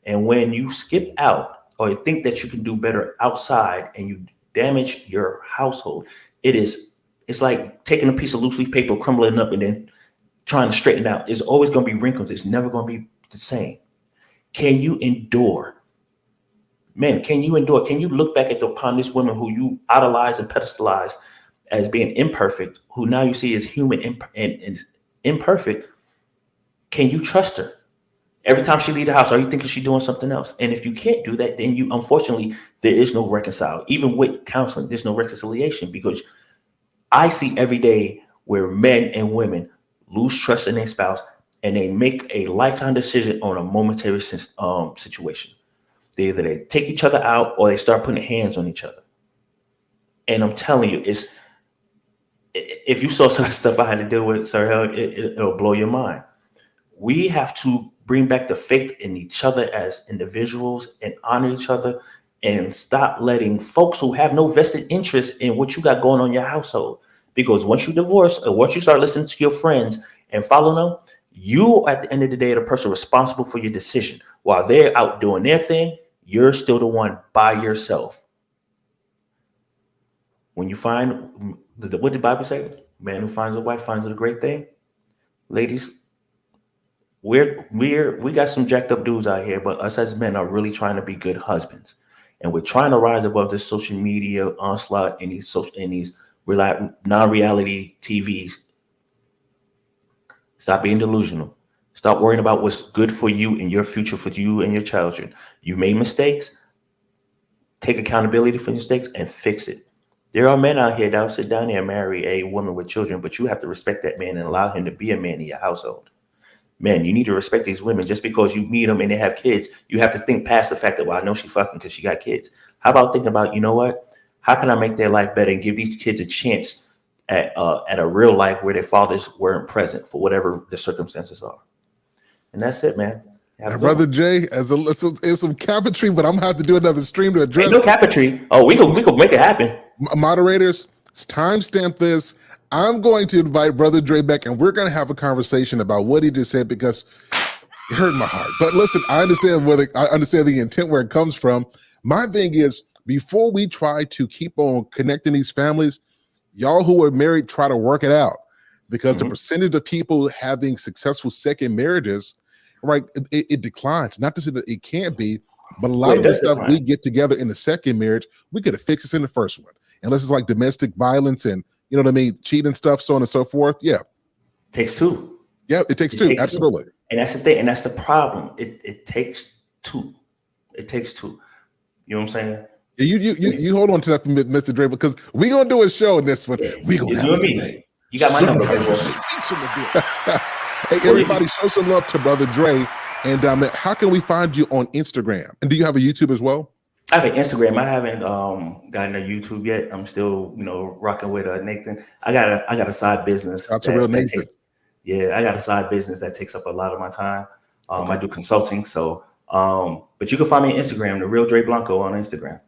And when you skip out or think that you can do better outside and you damage your household, it's like taking a piece of loose leaf paper, crumbling it up, and then trying to straighten it out. There's always going to be wrinkles. It's never going to be the same. Can you endure? Men, can you endure? Can you look back upon this woman who you idolize and pedestalize as being imperfect, who now you see as human and imperfect? Can you trust her? Every time she leaves the house, are you thinking she's doing something else? And if you can't do that, then unfortunately, there is no reconcile. Even with counseling, there's no reconciliation, because I see every day where men and women lose trust in their spouse and they make a lifetime decision on a momentary situation. They take each other out or they start putting hands on each other. And I'm telling you, if you saw some of the stuff I had to deal with, sir, it'll blow your mind. We have to bring back the faith in each other as individuals and honor each other and stop letting folks who have no vested interest in what you got going on in your household. Because once you divorce or once you start listening to your friends and following them, you at the end of the day are the person responsible for your decision. While they're out doing their thing, you're still the one by yourself. When you find, what did the Bible say? Man who finds a wife finds it a great thing. Ladies, we got some jacked up dudes out here, but us as men are really trying to be good husbands, and we're trying to rise above this social media onslaught and these non-reality TVs. Stop being delusional. Stop worrying about what's good for you and your future for you and your children. You've made mistakes. Take accountability for your mistakes and fix it. There are men out here that will sit down there and marry a woman with children, but you have to respect that man and allow him to be a man in your household. Man, you need to respect these women. Just because you meet them and they have kids, you have to think past the fact that, well, I know she fucking because she got kids. How about thinking about, you know what? How can I make their life better and give these kids a chance at a real life where their fathers weren't present for whatever the circumstances are? And that's it, man. Brother Jay, it's some cabinetry, but I'm gonna have to do another stream to address. Ain't no cabinetry. Oh, we could make it happen. Moderators, timestamp this. I'm going to invite Brother Dre back, and we're going to have a conversation about what he just said because it hurt my heart. But listen, I understand the intent where it comes from. My thing is, before we try to keep on connecting these families, y'all who are married, try to work it out, because the percentage of people having successful second marriages, right, it declines. Not to say that it can't be, but a lot of the stuff we get together in the second marriage, we could have fixed this in the first one. Unless it's like domestic violence and, you know what I mean, cheating stuff, so on and so forth. Yeah. Takes two. Yeah, it takes two. Absolutely. Two. And that's the thing. And that's the problem. It takes two. It takes two. You know what I'm saying? You hold on to that, Mr. Dre, because we're going to do a show in this one. Yeah. We're going to have me. You got my number. Hey, everybody, show some love to Brother Dre. And how can we find you on Instagram? And do you have a YouTube as well? I have an Instagram. I haven't gotten a YouTube yet. I'm still, rocking with Nathan. I got a side business. That's a real Nathan. I got a side business that takes up a lot of my time. I do consulting. So, but you can find me on Instagram, the Real Dre Blanco on Instagram.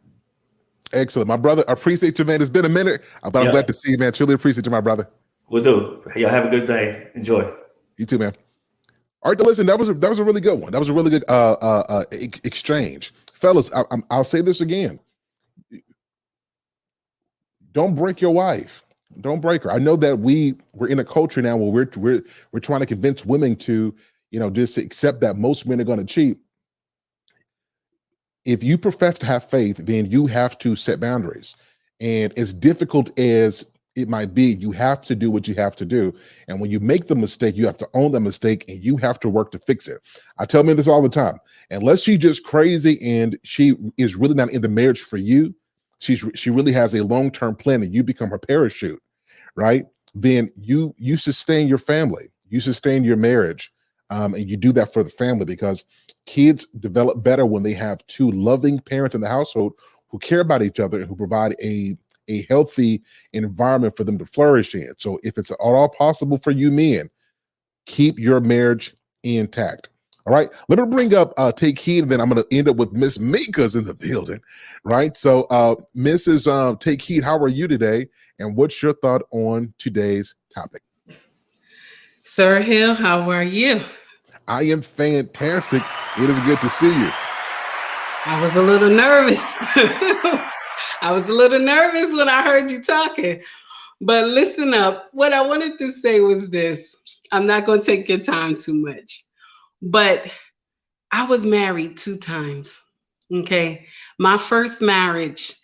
Excellent, my brother. I appreciate you, man. It's been a minute, but I'm glad to see you, man. Truly appreciate you, my brother. Will do. Y'all have a good day. Enjoy. You too, man. All right, listen. That was a really good one. That was a really good exchange. Fellas, I'll say this again. Don't break your wife. Don't break her. I know that we're in a culture now where we're trying to convince women to, just accept that most men are going to cheat. If you profess to have faith, then you have to set boundaries. And as difficult as it might be, you have to do what you have to do. And when you make the mistake, you have to own the mistake and you have to work to fix it. I tell men this all the time. Unless she's just crazy and she is really not in the marriage for you, she really has a long-term plan and you become her parachute, right? Then you sustain your family, you sustain your marriage, and you do that for the family, because kids develop better when they have two loving parents in the household who care about each other and who provide a healthy environment for them to flourish in. So if it's at all possible for you men, keep your marriage intact. All right, let me bring up Take Heed, and then I'm going to end up with Miss Mika's in the building, right? So Mrs. Take Heed, how are you today? And what's your thought on today's topic? Sir Hill, how are you? I am fantastic. It is good to see you. I was a little nervous. I was a little nervous when I heard you talking, but listen up. What I wanted to say was this. I'm not going to take your time too much, but I was married 2 times. Okay. My first marriage,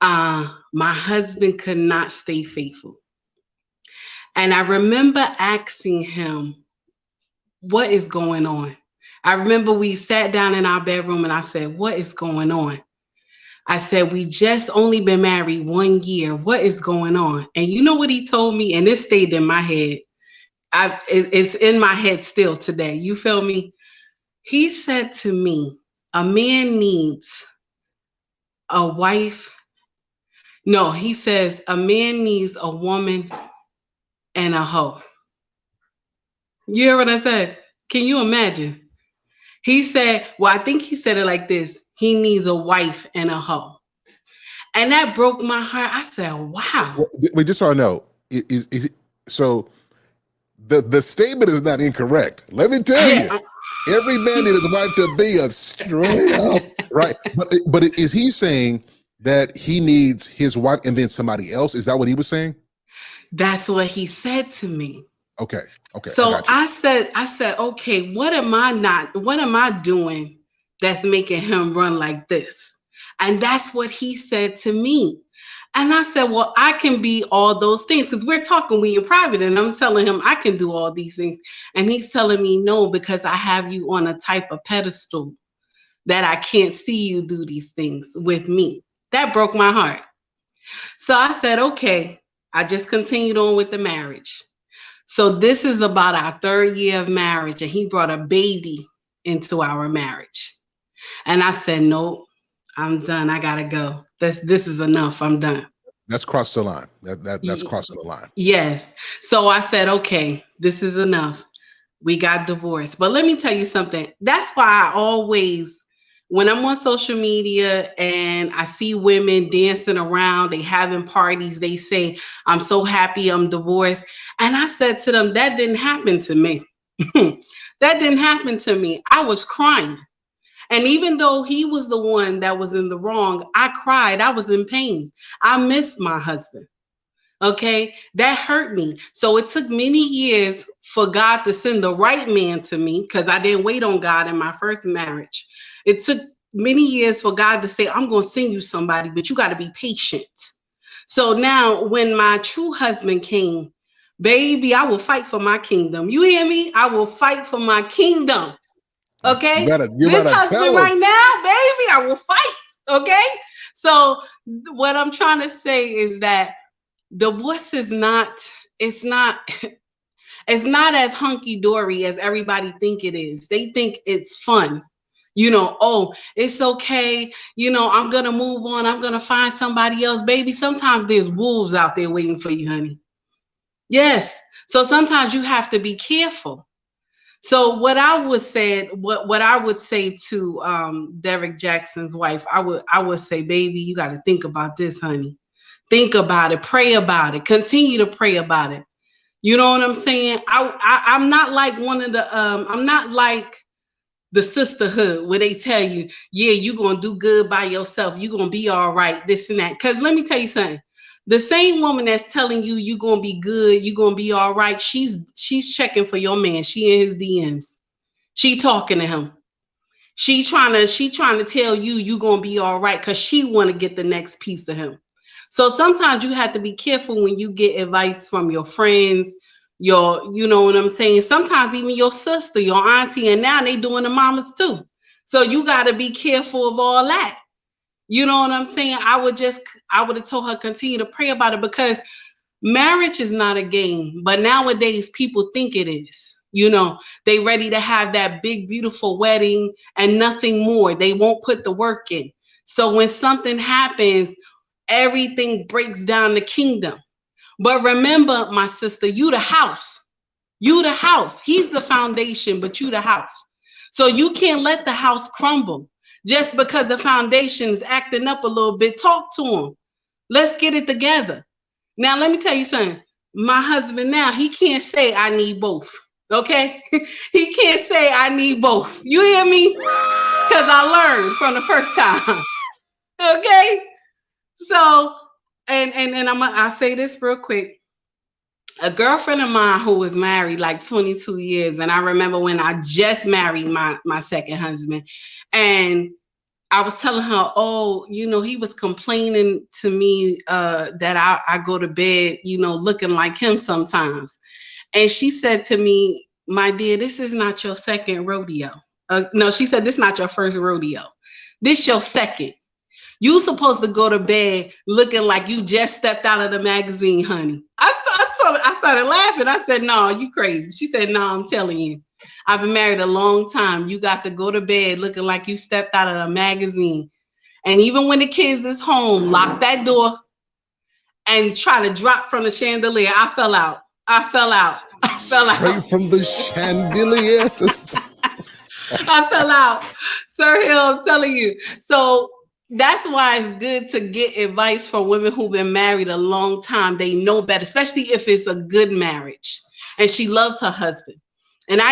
my husband could not stay faithful. And I remember asking him, what is going on? I remember we sat down in our bedroom and I said, what is going on? I said, we just only been married 1 year. What is going on? And you know what he told me? And it stayed in my head. It's in my head still today. You feel me? He said to me, a man needs a wife. No, he says a man needs a woman and a hoe. You hear what I said? Can you imagine? He said, well, I think he said it like this. He needs a wife and a hoe. And that broke my heart. I said, wow. Well, we just want to know is so the statement is not incorrect. Let me tell you, every man needs his wife to be a straight up right. But is he saying that he needs his wife and then somebody else? Is that what he was saying? That's what he said to me. Okay. So I said, okay, what am I doing that's making him run like this? And that's what he said to me. And I said, well, I can be all those things, because we in private and I'm telling him I can do all these things. And he's telling me no, because I have you on a type of pedestal that I can't see you do these things with me. That broke my heart. So I said, okay, I just continued on with the marriage. So this is about our 3rd year of marriage, and he brought a baby into our marriage. And I said, nope, I'm done. I gotta go. This is enough. I'm done. That's crossed the line. That's crossing the line. Yes. So I said, okay, this is enough. We got divorced. But let me tell you something. That's why I always, when I'm on social media and I see women dancing around, they having parties, they say, I'm so happy I'm divorced. And I said to them, that didn't happen to me. That didn't happen to me. I was crying. And even though he was the one that was in the wrong, I cried. I was in pain. I missed my husband. Okay, that hurt me. So it took many years for God to send the right man to me, because I didn't wait on God in my first marriage. It took many years for God to say, I'm going to send you somebody, but you got to be patient. So now when my true husband came, baby, I will fight for my kingdom. You hear me? I will fight for my kingdom. Okay, this husband right now, baby, I will fight. Okay, so what I'm trying to say is that divorce is not, it's not as hunky-dory as everybody think it is. They think it's fun. Oh, it's okay. I'm going to move on. I'm going to find somebody else. Baby, sometimes there's wolves out there waiting for you, honey. Yes. So sometimes you have to be careful. So what I would say to Derrick Jaxn's wife, I would say, baby, you got to think about this, honey. Think about it, pray about it, continue to pray about it. You know what I'm saying? I'm not like I'm not like the sisterhood where they tell you, yeah, you're going to do good by yourself. You're going to be all right, this and that. Because let me tell you something. The same woman that's telling you you're going to be good, you're going to be all right, she's checking for your man. She in his DMs. She talking to him. She trying to tell you you're going to be all right because she want to get the next piece of him. So sometimes you have to be careful when you get advice from your friends, you know what I'm saying? Sometimes even your sister, your auntie, and now they doing the mamas too. So you got to be careful of all that. You know what I'm saying? I would have told her, continue to pray about it, because marriage is not a game. But nowadays people think it is. They ready to have that big, beautiful wedding and nothing more. They won't put the work in. So when something happens, everything breaks down the kingdom. But remember, my sister, you the house. You the house. He's the foundation, but you the house. So you can't let the house crumble just because the foundation is acting up a little bit. Talk to him. Let's get it together. Now, let me tell you something. My husband now, he can't say I need both. Okay? He can't say I need both. You hear me? Because I learned from the first time. Okay? So, and I'll say this real quick. A girlfriend of mine who was married like 22 years, and I remember when I just married my second husband, and I was telling her, oh, he was complaining to me that I go to bed, looking like him sometimes. And she said to me, my dear, this is not your second rodeo. No, she said, this is not your first rodeo. This your second. You supposed to go to bed looking like you just stepped out of the magazine, honey. I started laughing. I said, no, you crazy. She said, no, I'm telling you. I've been married a long time. You got to go to bed looking like you stepped out of a magazine. And even when the kids is home, lock that door and try to drop from the chandelier. I fell out. I fell out. I fell out. Straight from the chandelier. I fell out. Sir Hill, I'm telling you. So that's why it's good to get advice from women who've been married a long time. They know better, especially if it's a good marriage and she loves her husband. And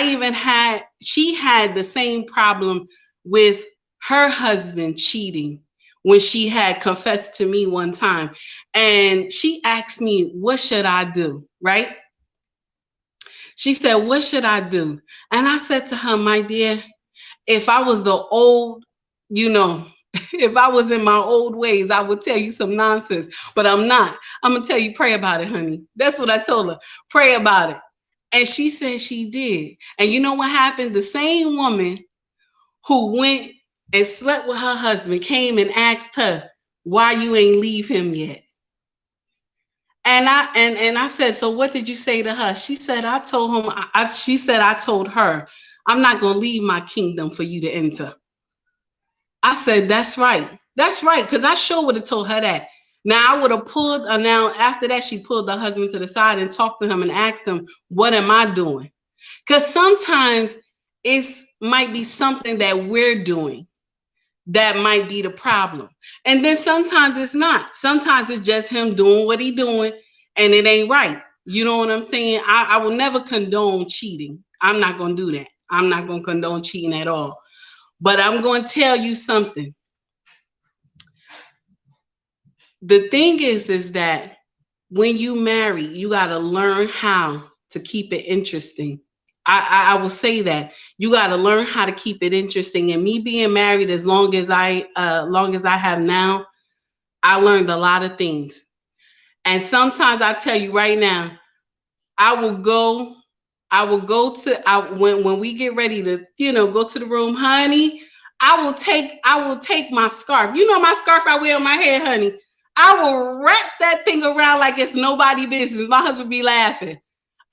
she had the same problem with her husband cheating when she had confessed to me one time. And she asked me, what should I do? Right? She said, what should I do? And I said to her, my dear, if I was the old, if I was in my old ways, I would tell you some nonsense, but I'm not. I'm going to tell you, pray about it, honey. That's what I told her. Pray about it. And she said she did. And you know what happened? The same woman who went and slept with her husband came and asked her, why you ain't leave him yet? And I said, so what did you say to her? She said, I told I told her, I'm not going to leave my kingdom for you to enter. I said, that's right. That's right. Because I sure would have told her that. Now I would have now after that, she pulled her husband to the side and talked to him and asked him, what am I doing? Because sometimes it might be something that we're doing that might be the problem. And then sometimes it's not. Sometimes it's just him doing what he doing and it ain't right. You know what I'm saying? I will never condone cheating. I'm not going to do that. I'm not going to condone cheating at all. But I'm going to tell you something. The thing is that when you marry, you got to learn how to keep it interesting. I will say that you got to learn how to keep it interesting. And me being married as long as I have now, I learned a lot of things. And sometimes I tell you right now, when we get ready to, go to the room, honey, I will take my scarf. You know my scarf I wear on my head, honey. I will wrap that thing around like it's nobody business. My husband be laughing.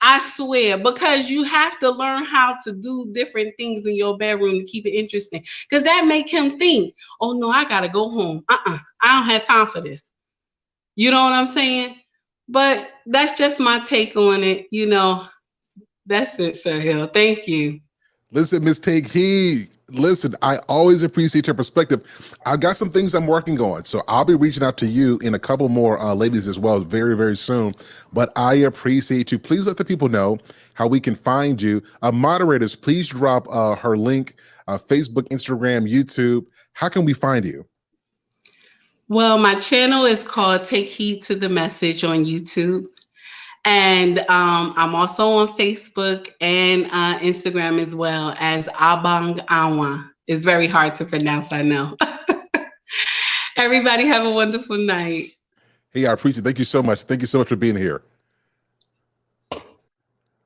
I swear, because you have to learn how to do different things in your bedroom to keep it interesting. Because that make him think, oh no, I gotta go home. I don't have time for this. You know what I'm saying? But that's just my take on it. That's it, Sir Hill. Thank you. Listen, Miss Take Heed. Listen, I always appreciate your perspective. I've got some things I'm working on, so I'll be reaching out to you and a couple more ladies as well very, very soon. But I appreciate you. Please let the people know how we can find you. Moderators, please drop her link, Facebook, Instagram, YouTube. How can we find you? Well, my channel is called Take Heed to the Message on YouTube. And I'm also on Facebook and Instagram as well as Abang Awa. It's very hard to pronounce, I know. Everybody have a wonderful night. Hey, I appreciate it. Thank you so much. Thank you so much for being here. All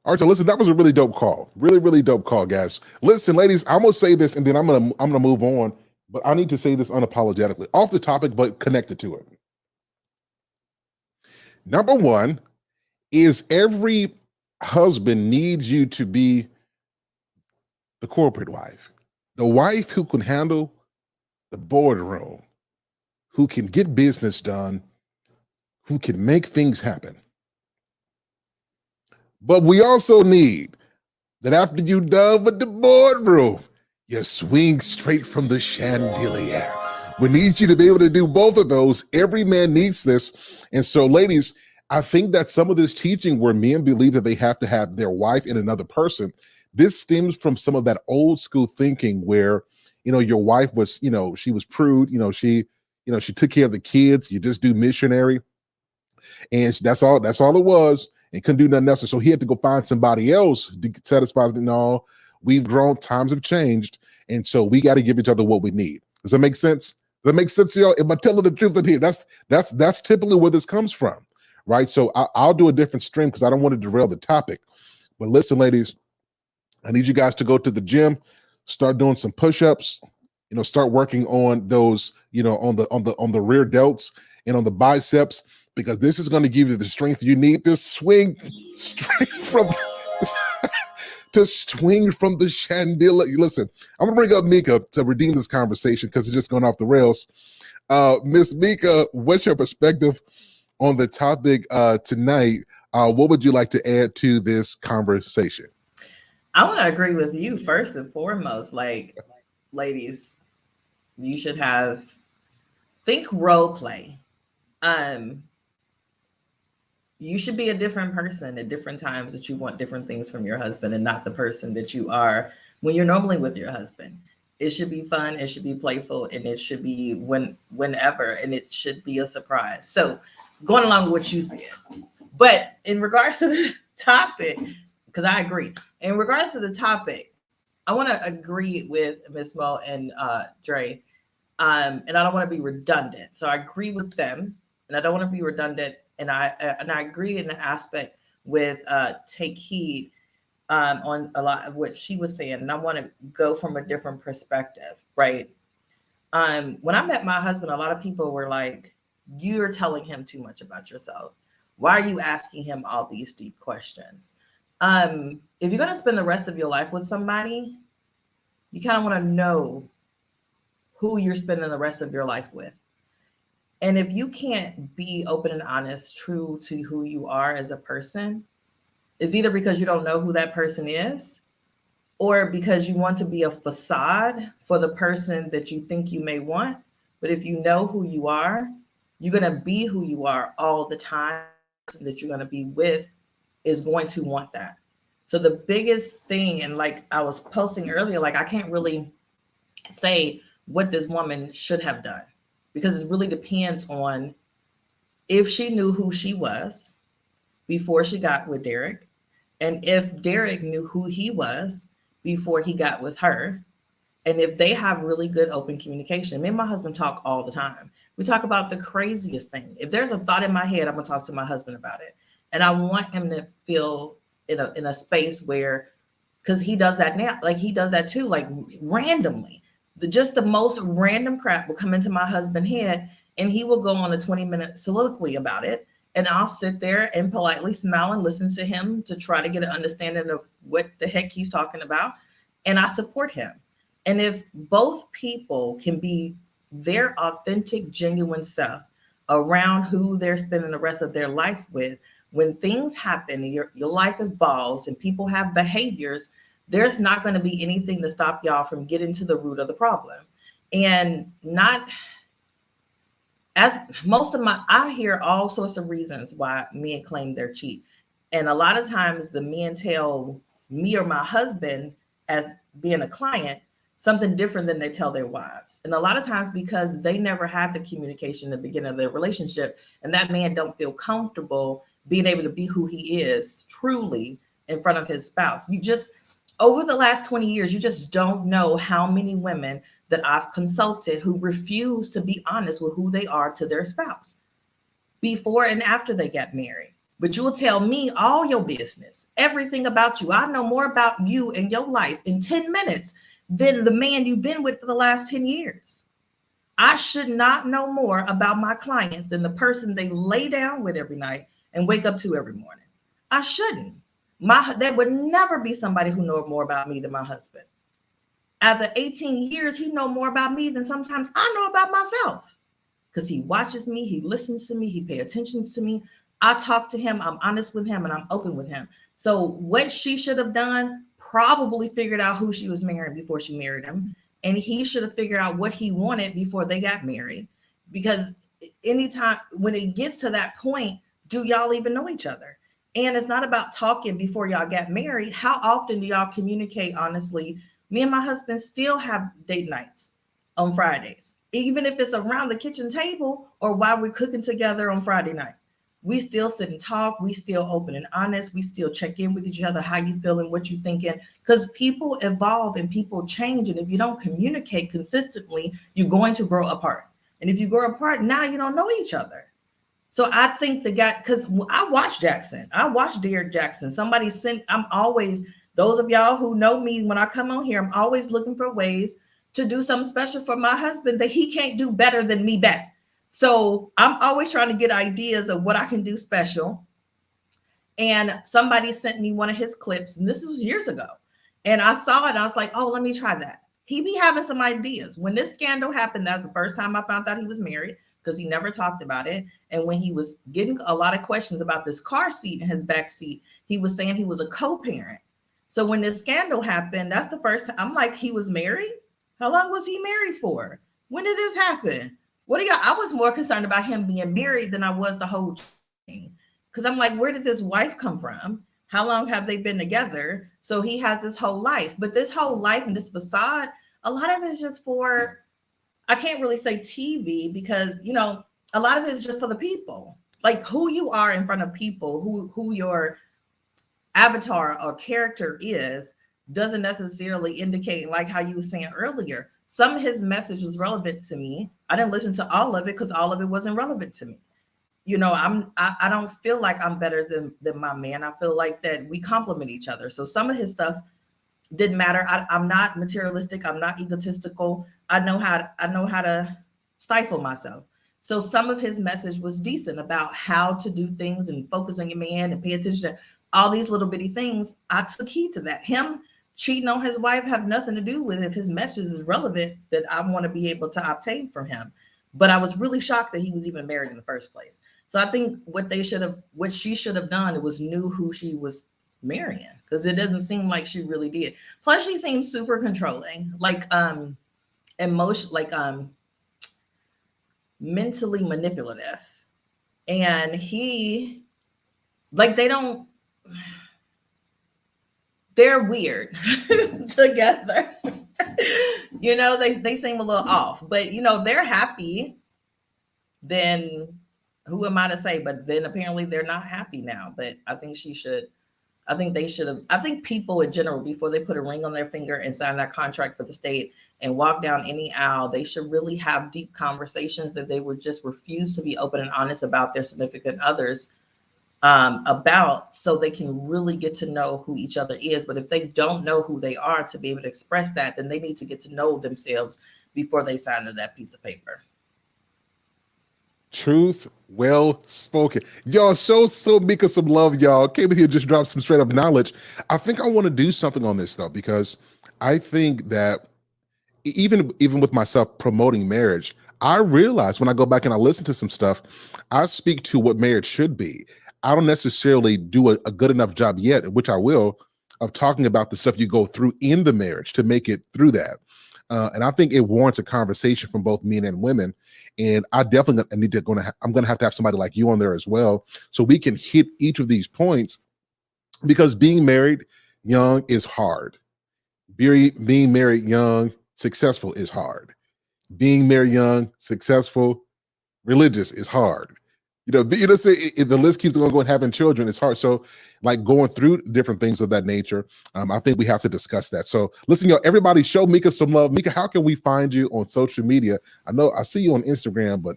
right, so listen, that was a really dope call. Really, really dope call, guys. Listen, ladies, I'm gonna say this and then I'm gonna move on, but I need to say this unapologetically, off the topic, but connected to it. Number one is every husband needs you to be the corporate wife, the wife who can handle the boardroom, who can get business done, who can make things happen. But we also need that after you're done with the boardroom, you swing straight from the chandelier. We need you to be able to do both of those. Every man needs this. And so, ladies, I think that some of this teaching where men believe that they have to have their wife and another person, this stems from some of that old school thinking where, your wife was, she was prude, she took care of the kids, you just do missionary. And that's all it was, and couldn't do nothing else. And so he had to go find somebody else to satisfy. No, we've grown, times have changed, and so we got to give each other what we need. Does that make sense? Does that make sense to y'all? Am I telling the truth in here? That's typically where this comes from, right? So I'll do a different stream because I don't want to derail the topic. But listen, ladies, I need you guys to go to the gym, start doing some push-ups, start working on those, on the rear delts and on the biceps, because this is going to give you the strength you need to swing straight from to swing from the chandelier. Listen, I'm gonna bring up Mika to redeem this conversation because it's just going off the rails. Miss Mika, what's your perspective on the topic tonight? What would you like to add to this conversation? I want to agree with you first and foremost. Like, ladies, you should think role play. You should be a different person at different times that you want different things from your husband, and not the person that you are when you're normally with your husband. It should be fun, it should be playful, and it should be whenever, and it should be a surprise. So going along with what you said. But in regards to the topic, because I agree, in regards to the topic, I want to agree with Miss Mo and Dre, and I don't want to be redundant. So I agree with them, and I don't want to be redundant. And I agree in the aspect with take heed on a lot of what she was saying, and I want to go from a different perspective, right? When I met my husband, a lot of people were like, "You're telling him too much about yourself. Why are you asking him all these deep questions?" If you're going to spend the rest of your life with somebody, you kind of want to know who you're spending the rest of your life with. And if you can't be open and honest, true to who you are as a person, it's either because you don't know who that person is, or because you want to be a facade for the person that you think you may want. But if you know who you are, you're going to be who you are all the time. The person that you're going to be with is going to want that. So the biggest thing, and like I was posting earlier, like I can't really say what this woman should have done, because it really depends on if she knew who she was before she got with Derrick, and if Derrick knew who he was before he got with her, and if they have really good open communication. Me and my husband talk all the time. We talk about the craziest thing. If there's a thought in my head, I'm gonna talk to my husband about it. And I want him to feel in a space where, because he does that now, like he does that too, like randomly. Just the most random crap will come into my husband's head, and he will go on a 20-minute soliloquy about it. And I'll sit there and politely smile and listen to him to try to get an understanding of what the heck he's talking about. And I support him. And if both people can be their authentic, genuine self around who they're spending the rest of their life with, when things happen, your life evolves and people have behaviors, there's not going to be anything to stop y'all from getting to the root of the problem. And not, as most of I hear all sorts of reasons why men claim they're cheat. And a lot of times the men tell me or my husband, as being a client, something different than they tell their wives. And a lot of times because they never had the communication in the beginning of their relationship, and that man don't feel comfortable being able to be who he is truly in front of his spouse. You just, over the last 20 years, you just don't know how many women that I've consulted who refuse to be honest with who they are to their spouse before and after they got married. But you will tell me all your business, everything about you. I know more about you and your life in 10 minutes than the man you've been with for the last 10 years. I should not know more about my clients than the person they lay down with every night and wake up to every morning. I shouldn't. There would never be somebody who knows more about me than my husband. After 18 years, he knows more about me than sometimes I know about myself, because he watches me, he listens to me, he pays attention to me. I talk to him, I'm honest with him, and I'm open with him. So what she should have done, probably figured out who she was marrying before she married him. And he should have figured out what he wanted before they got married. Because anytime when it gets to that point, do y'all even know each other? And it's not about talking before y'all got married. How often do y'all communicate honestly? Me and my husband still have date nights on Fridays, even if it's around the kitchen table or while we're cooking together on Friday night. We still sit and talk. We still open and honest. We still check in with each other. How you feeling? What you thinking? Because people evolve and people change. And if you don't communicate consistently, you're going to grow apart. And if you grow apart, now you don't know each other. So I think the guy, because I watch Jaxn. I watch Derrick Jaxn. Somebody sent, I'm always, those of y'all who know me, when I come on here, I'm always looking for ways to do something special for my husband that he can't do better than me back. So I'm always trying to get ideas of what I can do special. And somebody sent me one of his clips, and this was years ago. And I saw it, and I was like, oh, let me try that. He be having some ideas. When this scandal happened, that's the first time I found out he was married, because he never talked about it. And when he was getting a lot of questions about this car seat in his back seat, he was saying he was a co-parent. So when this scandal happened, that's the first time I'm like, he was married? How long was he married for? When did this happen? What do y'all? I was more concerned about him being married than I was the whole thing. Because I'm like, where does this wife come from? How long have they been together? So he has this whole life, but this whole life and this facade, a lot of it is just for, I can't really say TV, because, you know, a lot of it is just for the people, like who you are in front of people, who your avatar or character is, doesn't necessarily indicate, like how you were saying earlier, some of his message was relevant to me. I didn't listen to all of it because all of it wasn't relevant to me. You know, I don't feel like I'm better than my man. I feel like that we complement each other. So some of his stuff didn't matter. I'm not materialistic. I'm not egotistical. I know how to stifle myself. So some of his message was decent about how to do things and focus on your man and pay attention to all these little bitty things. I took heed to that. Him cheating on his wife have nothing to do with if his message is relevant that I want to be able to obtain from him. But I was really shocked that he was even married in the first place. So I think what she should have done, it was knew who she was marrying, because it doesn't seem like she really did. Plus, she seems super controlling, like mentally manipulative. And he, like, they're weird together. You know, they seem a little off, but you know, they're happy. Then who am I to say? But then apparently they're not happy now. But I think they should have. I think people in general, before they put a ring on their finger and sign that contract for the state and walk down any aisle, they should really have deep conversations that they would just refuse to be open and honest about their significant others about, so they can really get to know who each other is. But if they don't know who they are to be able to express that, then they need to get to know themselves before they sign to that piece of paper. Truth, well spoken. Y'all, show Mika some love, y'all. Came in here, just dropped some straight up knowledge. I think I want to do something on this though, because I think that even with myself promoting marriage, I realize when I go back and I listen to some stuff, I speak to what marriage should be. I don't necessarily do a good enough job yet, which I will, of talking about the stuff you go through in the marriage to make it through that. And I think it warrants a conversation from both men and women. And I definitely I'm going to have somebody like you on there as well, so we can hit each of these points, because being married young is hard. Being married young, successful is hard. Being married young, successful, religious is hard. Say the list keeps going. Having children is hard. So, like, going through different things of that nature, I think we have to discuss that. So, listen, y'all, everybody, show Mika some love. Mika, how can we find you on social media? I know I see you on Instagram, but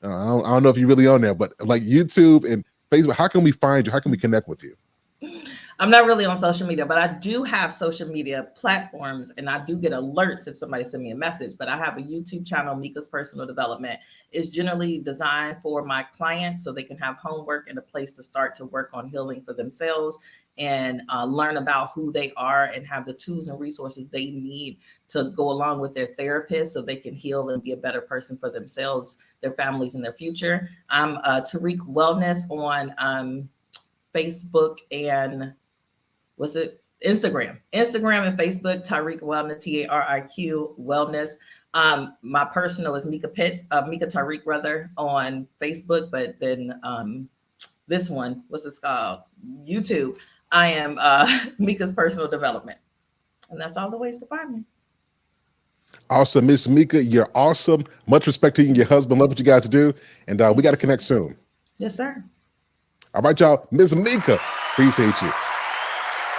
I don't know if you're really on there. But like YouTube and Facebook, how can we find you? How can we connect with you? I'm not really on social media, but I do have social media platforms, and I do get alerts if somebody send me a message. But I have a YouTube channel, Mika's Personal Development. It's generally designed for my clients so they can have homework and a place to start to work on healing for themselves and learn about who they are and have the tools and resources they need to go along with their therapist so they can heal and be a better person for themselves, their families, and their future. I'm Tariq Wellness on Facebook and Instagram and Facebook, Tariq Wellness, Tariq Wellness. My personal is Mika Tariq rather on Facebook, but then this one, what's this called? YouTube. I am Mika's Personal Development. And that's all the ways to find me. Awesome, Miss Mika, you're awesome. Much respect to you and your husband. Love what you guys do. And we got to connect soon. Yes, sir. All right, y'all. Miss Mika, appreciate you.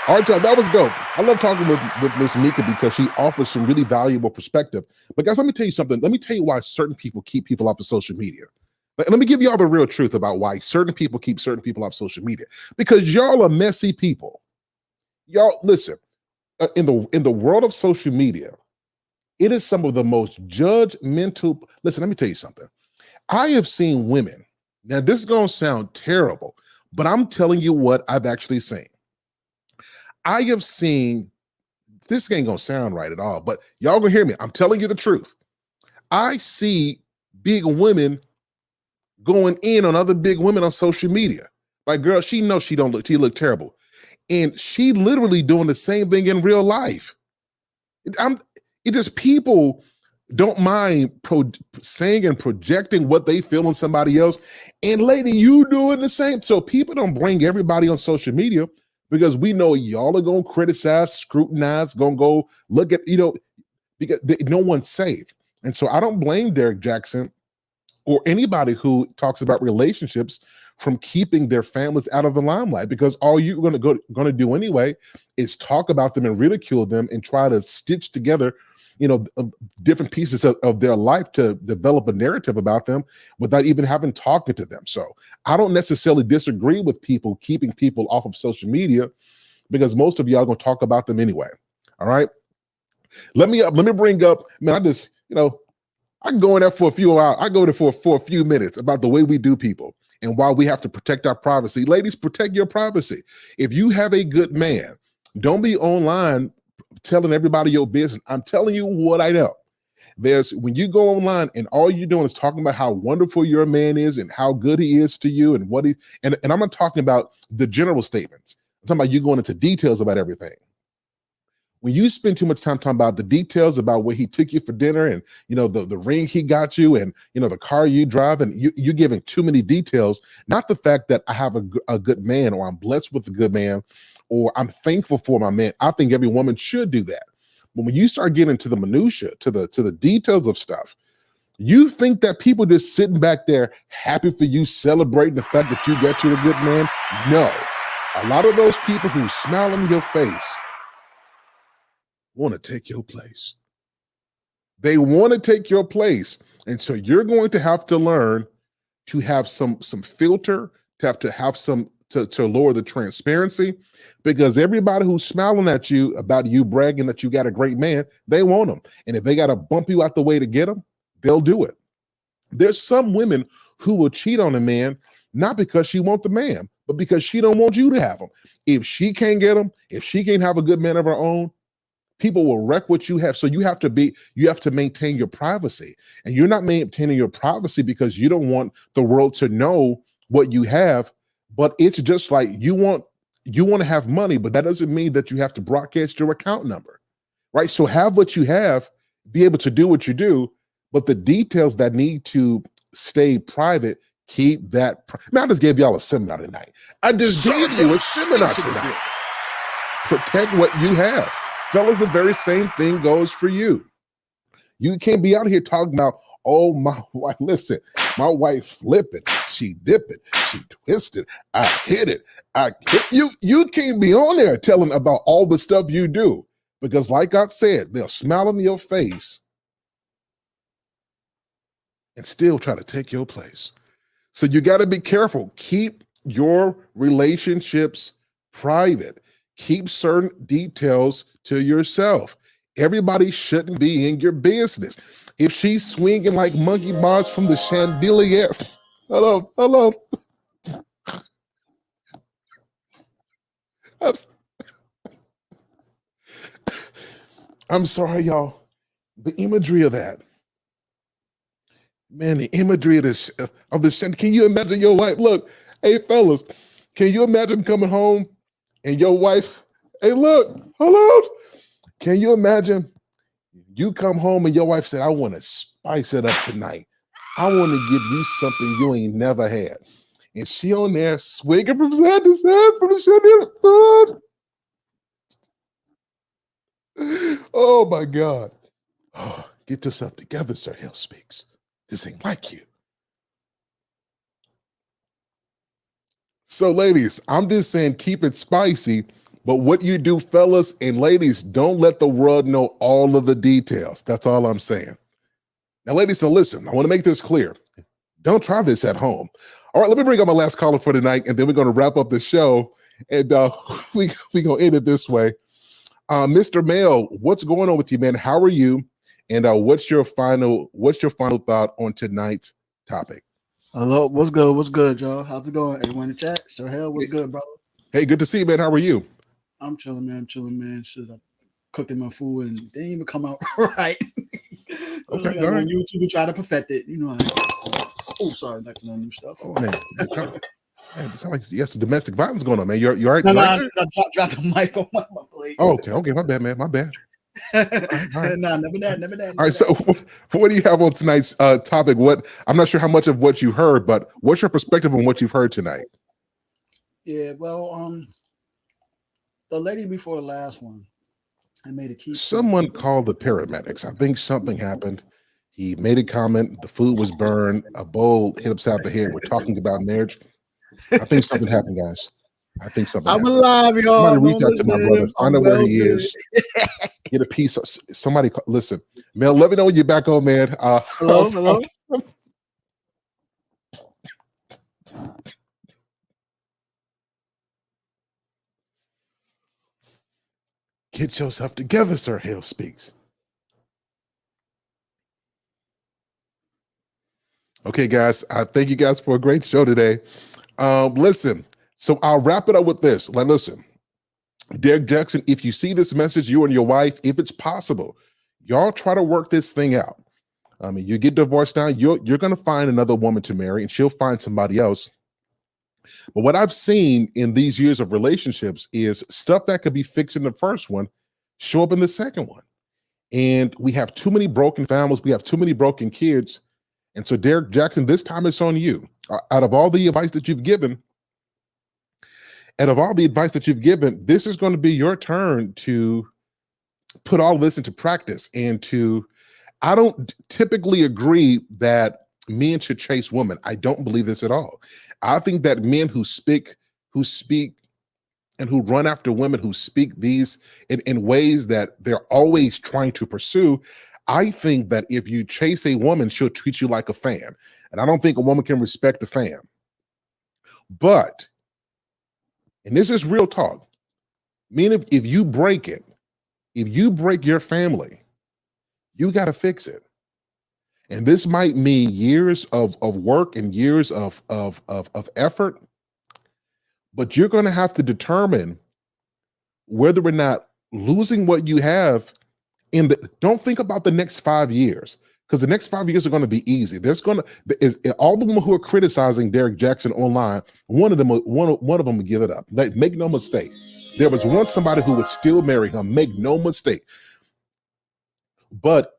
All right, y'all, that was dope. I love talking with Miss Mika because she offers some really valuable perspective. But guys, let me tell you something. Let me tell you why certain people keep people off of social media. Let me give you all the real truth about why certain people keep certain people off social media. Because y'all are messy people. Y'all, listen, in the world of social media, It is some of the most judgmental. Listen, let me tell you something. I have seen women. Now, this is going to sound terrible, but I'm telling you what I've actually seen. I have seen, this ain't going to sound right at all, but y'all going to hear me. I'm telling you the truth. I see big women going in on other big women on social media. Like, girl, she knows she look terrible. And she literally doing the same thing in real life. It just, people don't mind saying and projecting what they feel in somebody else. And lady, you doing the same. So people don't bring everybody on social media because we know y'all are going to criticize, scrutinize, going to go look at, because no one's safe. And so I don't blame Derrick Jaxn or anybody who talks about relationships from keeping their families out of the limelight, because all you're going to do anyway is talk about them and ridicule them and try to stitch together, different pieces of their life to develop a narrative about them without even having talking to them. So I don't necessarily disagree with people keeping people off of social media, because most of y'all are going to talk about them anyway. All right. Let me bring up, man, I just, I can go in there for a few hours. I go there for a few minutes about the way we do people and why we have to protect our privacy. Ladies, protect your privacy. If you have a good man, don't be online telling everybody your business. I'm telling you what I know. When you go online and all you're doing is talking about how wonderful your man is and how good he is to you and what and I'm not talking about the general statements. I'm talking about you going into details about everything. When you spend too much time talking about the details about where he took you for dinner and, the ring he got you and, the car you drive, and you're giving too many details, not the fact that I have a good man or I'm blessed with a good man or I'm thankful for my man. I think every woman should do that. But when you start getting to the minutia, to the details of stuff, you think that people just sitting back there happy for you, celebrating the fact that you got you a good man? No. A lot of those people who smile in your face want to take your place. They want to take your place. And so you're going to have to learn to have some filter, to have some to lower the transparency, because everybody who's smiling at you about you bragging that you got a great man, they want him. And if they got to bump you out the way to get him, they'll do it. There's some women who will cheat on a man, not because she wants the man, but because she don't want you to have him. If she can't get him, if she can't have a good man of her own, people will wreck what you have. So you have to maintain your privacy. And you're not maintaining your privacy because you don't want the world to know what you have. But it's just like you want to have money, but that doesn't mean that you have to broadcast your account number, right? So have what you have, be able to do what you do, but the details that need to stay private, keep that. Man, I just gave y'all a seminar tonight. I just gave you a seminar tonight. Protect what you have. Fellas, the very same thing goes for you. You can't be out here talking about, oh, my wife, listen, my wife flipping, she dipping, she twisted, I hit it. You can't be on there telling about all the stuff you do, because like I said, they'll smile in your face and still try to take your place. So you got to be careful. Keep your relationships private. Keep certain details to yourself. Everybody shouldn't be in your business. If she's swinging like monkey bars from the chandelier, hello. I'm sorry, y'all. The imagery of that, man. The imagery of this Can you imagine your wife? Look, hey fellas, can you imagine coming home and your wife? Hey, look, hello. Can you imagine you come home and your wife said, I want to spice it up tonight. I want to give you something you ain't never had. And she on there swinging from side to side from the chandelier. Oh my God. Oh, get yourself together, Sir Hill Speaks. This ain't like you. So ladies, I'm just saying keep it spicy. But what you do, fellas and ladies, don't let the world know all of the details. That's all I'm saying. Now, ladies, now listen, I want to make this clear. Don't try this at home. All right, let me bring up my last caller for tonight, and then we're going to wrap up the show. And we're going to end it this way. Mr. Mail, what's going on with you, man? How are you? And what's your final thought on tonight's topic? Hello, what's good? What's good, y'all? How's it going? Everyone in the chat? So hell, what's good, brother? Hey, good to see you, man. How are you? I'm chilling, man. Chilling, man. Shit, I cooking my food and didn't even come out right. Okay, I all right. on YouTube and try to perfect it. You know. Oh, sorry, like to learn new stuff. Oh man, it sounds like you got some domestic violence going on, man. You all right? No, You no, all right I dropped the mic on my plate. Oh, okay, my bad, man. My bad. All right. Nah, never that. All right, so what do you have on tonight's topic? What I'm not sure how much of what you heard, but what's your perspective on what you've heard tonight? Yeah, well, the lady before the last one, I made a key. Someone called the paramedics. I think something happened. He made a comment. The food was burned. A bowl hit upside the head. We're talking about marriage. I think something happened, guys. I think something. I'm happened. alive, y'all. Somebody reach out to my brother. Find out where he is. Get a piece of somebody. Listen, Mel. Let me know when you're back on, man. Hello. Get yourself together, Sir Hale speaks. Okay, guys. I thank you guys for a great show today. Listen, so I'll wrap it up with this. Like, listen, Derrick Jaxn, if you see this message, you and your wife, if it's possible, y'all try to work this thing out. I mean, you get divorced now, you're going to find another woman to marry, and she'll find somebody else. But what I've seen in these years of relationships is stuff that could be fixed in the first one show up in the second one. And we have too many broken families. We have too many broken kids. And so, Derrick Jaxn, this time it's on you. Out of all the advice that you've given, this is going to be your turn to put all this into practice. And I don't typically agree that men should chase women. I don't believe this at all. I think that men who speak and who run after women, who speak these in ways that they're always trying to pursue, I think that if you chase a woman, she'll treat you like a fan. And I don't think a woman can respect a fan. But, and this is real talk, men, if you break it, if you break your family, you got to fix it. And this might mean years of work and years of effort, but you're going to have to determine whether or not losing what you have don't think about the next 5 years, because the next 5 years are going to be easy. All the women who are criticizing Derrick Jaxn online, one of them will give it up. Make no mistake. There was once somebody who would still marry him. Make no mistake. But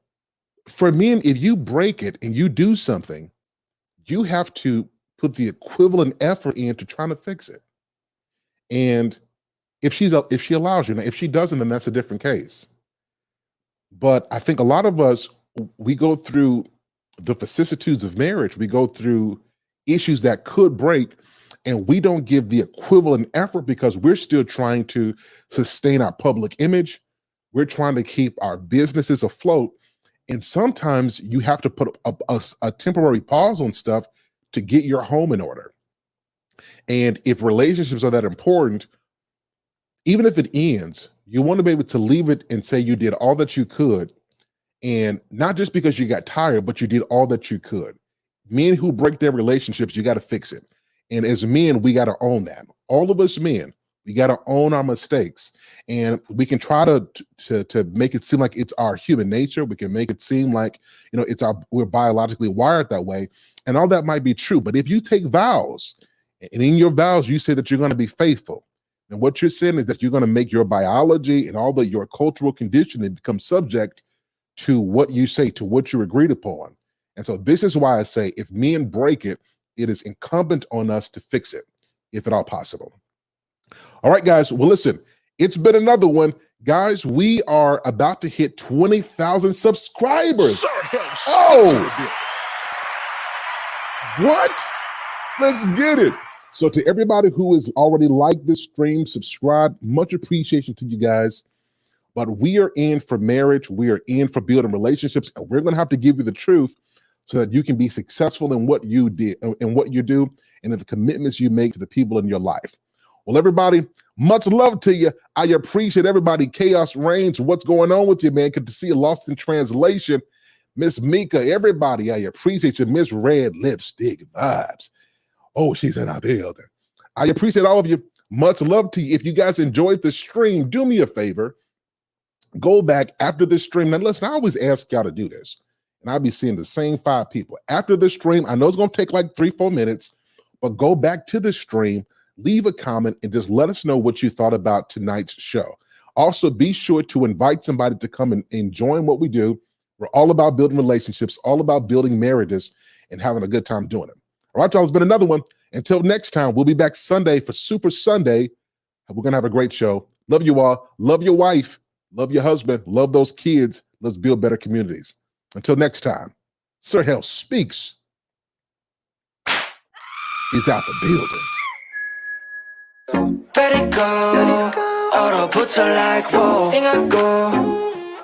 for men, if you break it and you do something, you have to put the equivalent effort into trying to fix it. And if she allows you, now if she doesn't, then that's a different case. But I think a lot of us, we go through the vicissitudes of marriage. We go through issues that could break, and we don't give the equivalent effort because we're still trying to sustain our public image. We're trying to keep our businesses afloat. And sometimes you have to put a temporary pause on stuff to get your home in order. And if relationships are that important, even if it ends, you want to be able to leave it and say you did all that you could. And not just because you got tired, but you did all that you could. Men who break their relationships, you got to fix it. And as men, we got to own that. All of us men, we got to own our mistakes. And we can try to make it seem like it's our human nature. We can make it seem like, we're biologically wired that way. And all that might be true. But if you take vows, and in your vows, you say that you're going to be faithful, and what you're saying is that you're going to make your biology and all your cultural conditioning become subject to what you say, to what you agreed upon. And so this is why I say if men break it, it is incumbent on us to fix it, if at all possible. All right, guys. Well, listen, it's been another one. Guys, we are about to hit 20,000 subscribers. Oh, what? Let's get it. So to everybody who has already liked this stream, subscribe, much appreciation to you guys. But we are in for marriage. We are in for building relationships, and we're going to have to give you the truth so that you can be successful in what you did and what you do and in the commitments you make to the people in your life. Well, everybody, much love to you. I appreciate everybody. Chaos reigns. What's going on with you, man? Good to see you. Lost in translation. Miss Mika, everybody, I appreciate you. Miss Red Lipstick Vibes. Oh, she's in our building. I appreciate all of you. Much love to you. If you guys enjoyed the stream, do me a favor. Go back after this stream. Now, listen, I always ask y'all to do this, and I'll be seeing the same 5 people. After the stream, I know it's going to take like 3-4 minutes, but go back to the stream, leave a comment, and just let us know what you thought about tonight's show. Also, be sure to invite somebody to come and join what we do. We're all about building relationships, all about building marriages, and having a good time doing it. All right, y'all, it's been another one. Until next time, we'll be back Sunday for Super Sunday. We're going to have a great show. Love you all. Love your wife. Love your husband. Love those kids. Let's build better communities. Until next time, Sir Hell Speaks. He's out the building. Let it go. 얼어붙어 like whoa. 띵하고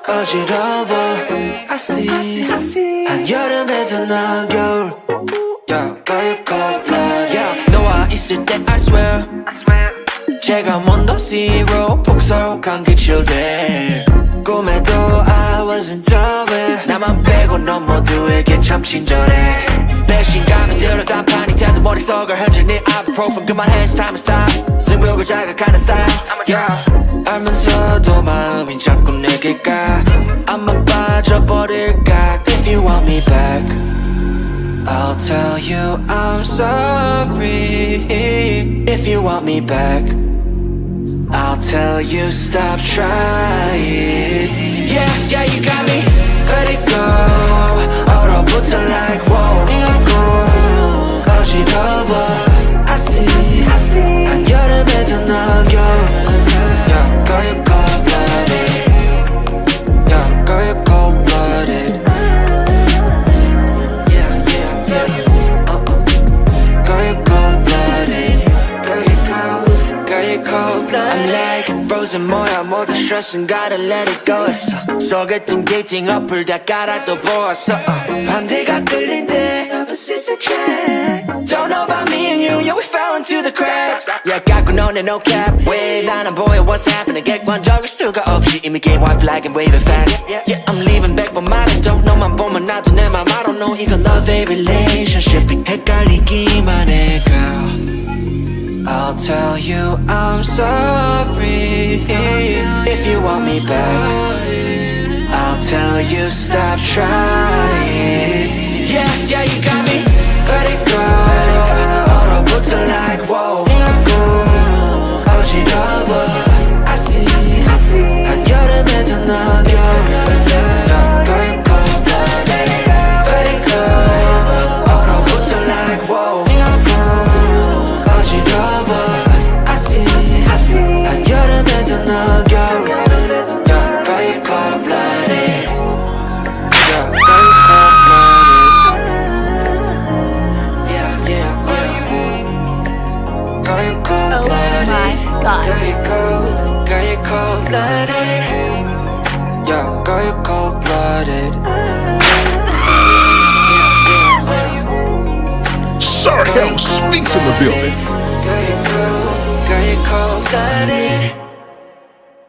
어지러워. I see. 한여름에도 넌 겨울. Yeah, 거의 cold-blooded. Yeah, 너와 있을 때 I swear. 제가 먼저 zero 폭설한 기출들. 꿈에도 I wasn't done. 나만 빼고 넌 모두에게 참 친절해. 배신감이 들어 단판이 돼도 머릿속을 흔들 네 ibuprofen 그만해 it's time to stop. 승부욕을 자극하는 style. Yeah, 알면서도 마음이 자꾸 내게 가. 안만 빠져버릴까. If you want me back, I'll tell you I'm sorry. If you want me back, I'll tell you stop trying. Yeah, you got me. Let it go. 얼어붙어 like whoa. 띵하고 어지러워. I see. 한여름에도 넌 겨울. Yeah, girl, you're cold-blooded. Yeah, girl, you're cold-blooded. I'm like frozen 뭐야 모두 stress은 gotta let it go 했어 소개팅 데이팅 어플 다 깔아도 보았어 반대가 끌린대 opposites attract Don't know about me and you yeah we fell into the cracks Yeah 갖고 너네 no cap 왜 나는 보여 what's happening 객관적일 수가 없이 이미 game white flag and wave it fast Yeah I'm leaving back but 말해도 너만 보면 나도 내 맘 I don't know 이건 love a relationship 헷갈리기만 해 girl I'll tell you I'm sorry if you want me back. I'll tell you stop trying. Yeah, you got me. Let it go. 얼어붙어 like whoa. 띵하고 어지러워. I see. 한여름에도 넌 겨울. Going cold-blooded. Let it go. 얼어붙어 like whoa. I see. 한여름에도 넌 겨울. Yeah, 거의 cold-blooded. Yeah, 거의 cold-blooded. Yeah. 거의 cold-blooded. Oh my God. 거의 cold-blooded. Yeah, 거의 cold-blooded. Sir Hell Speaks in the building. Girl, you cold-blooded.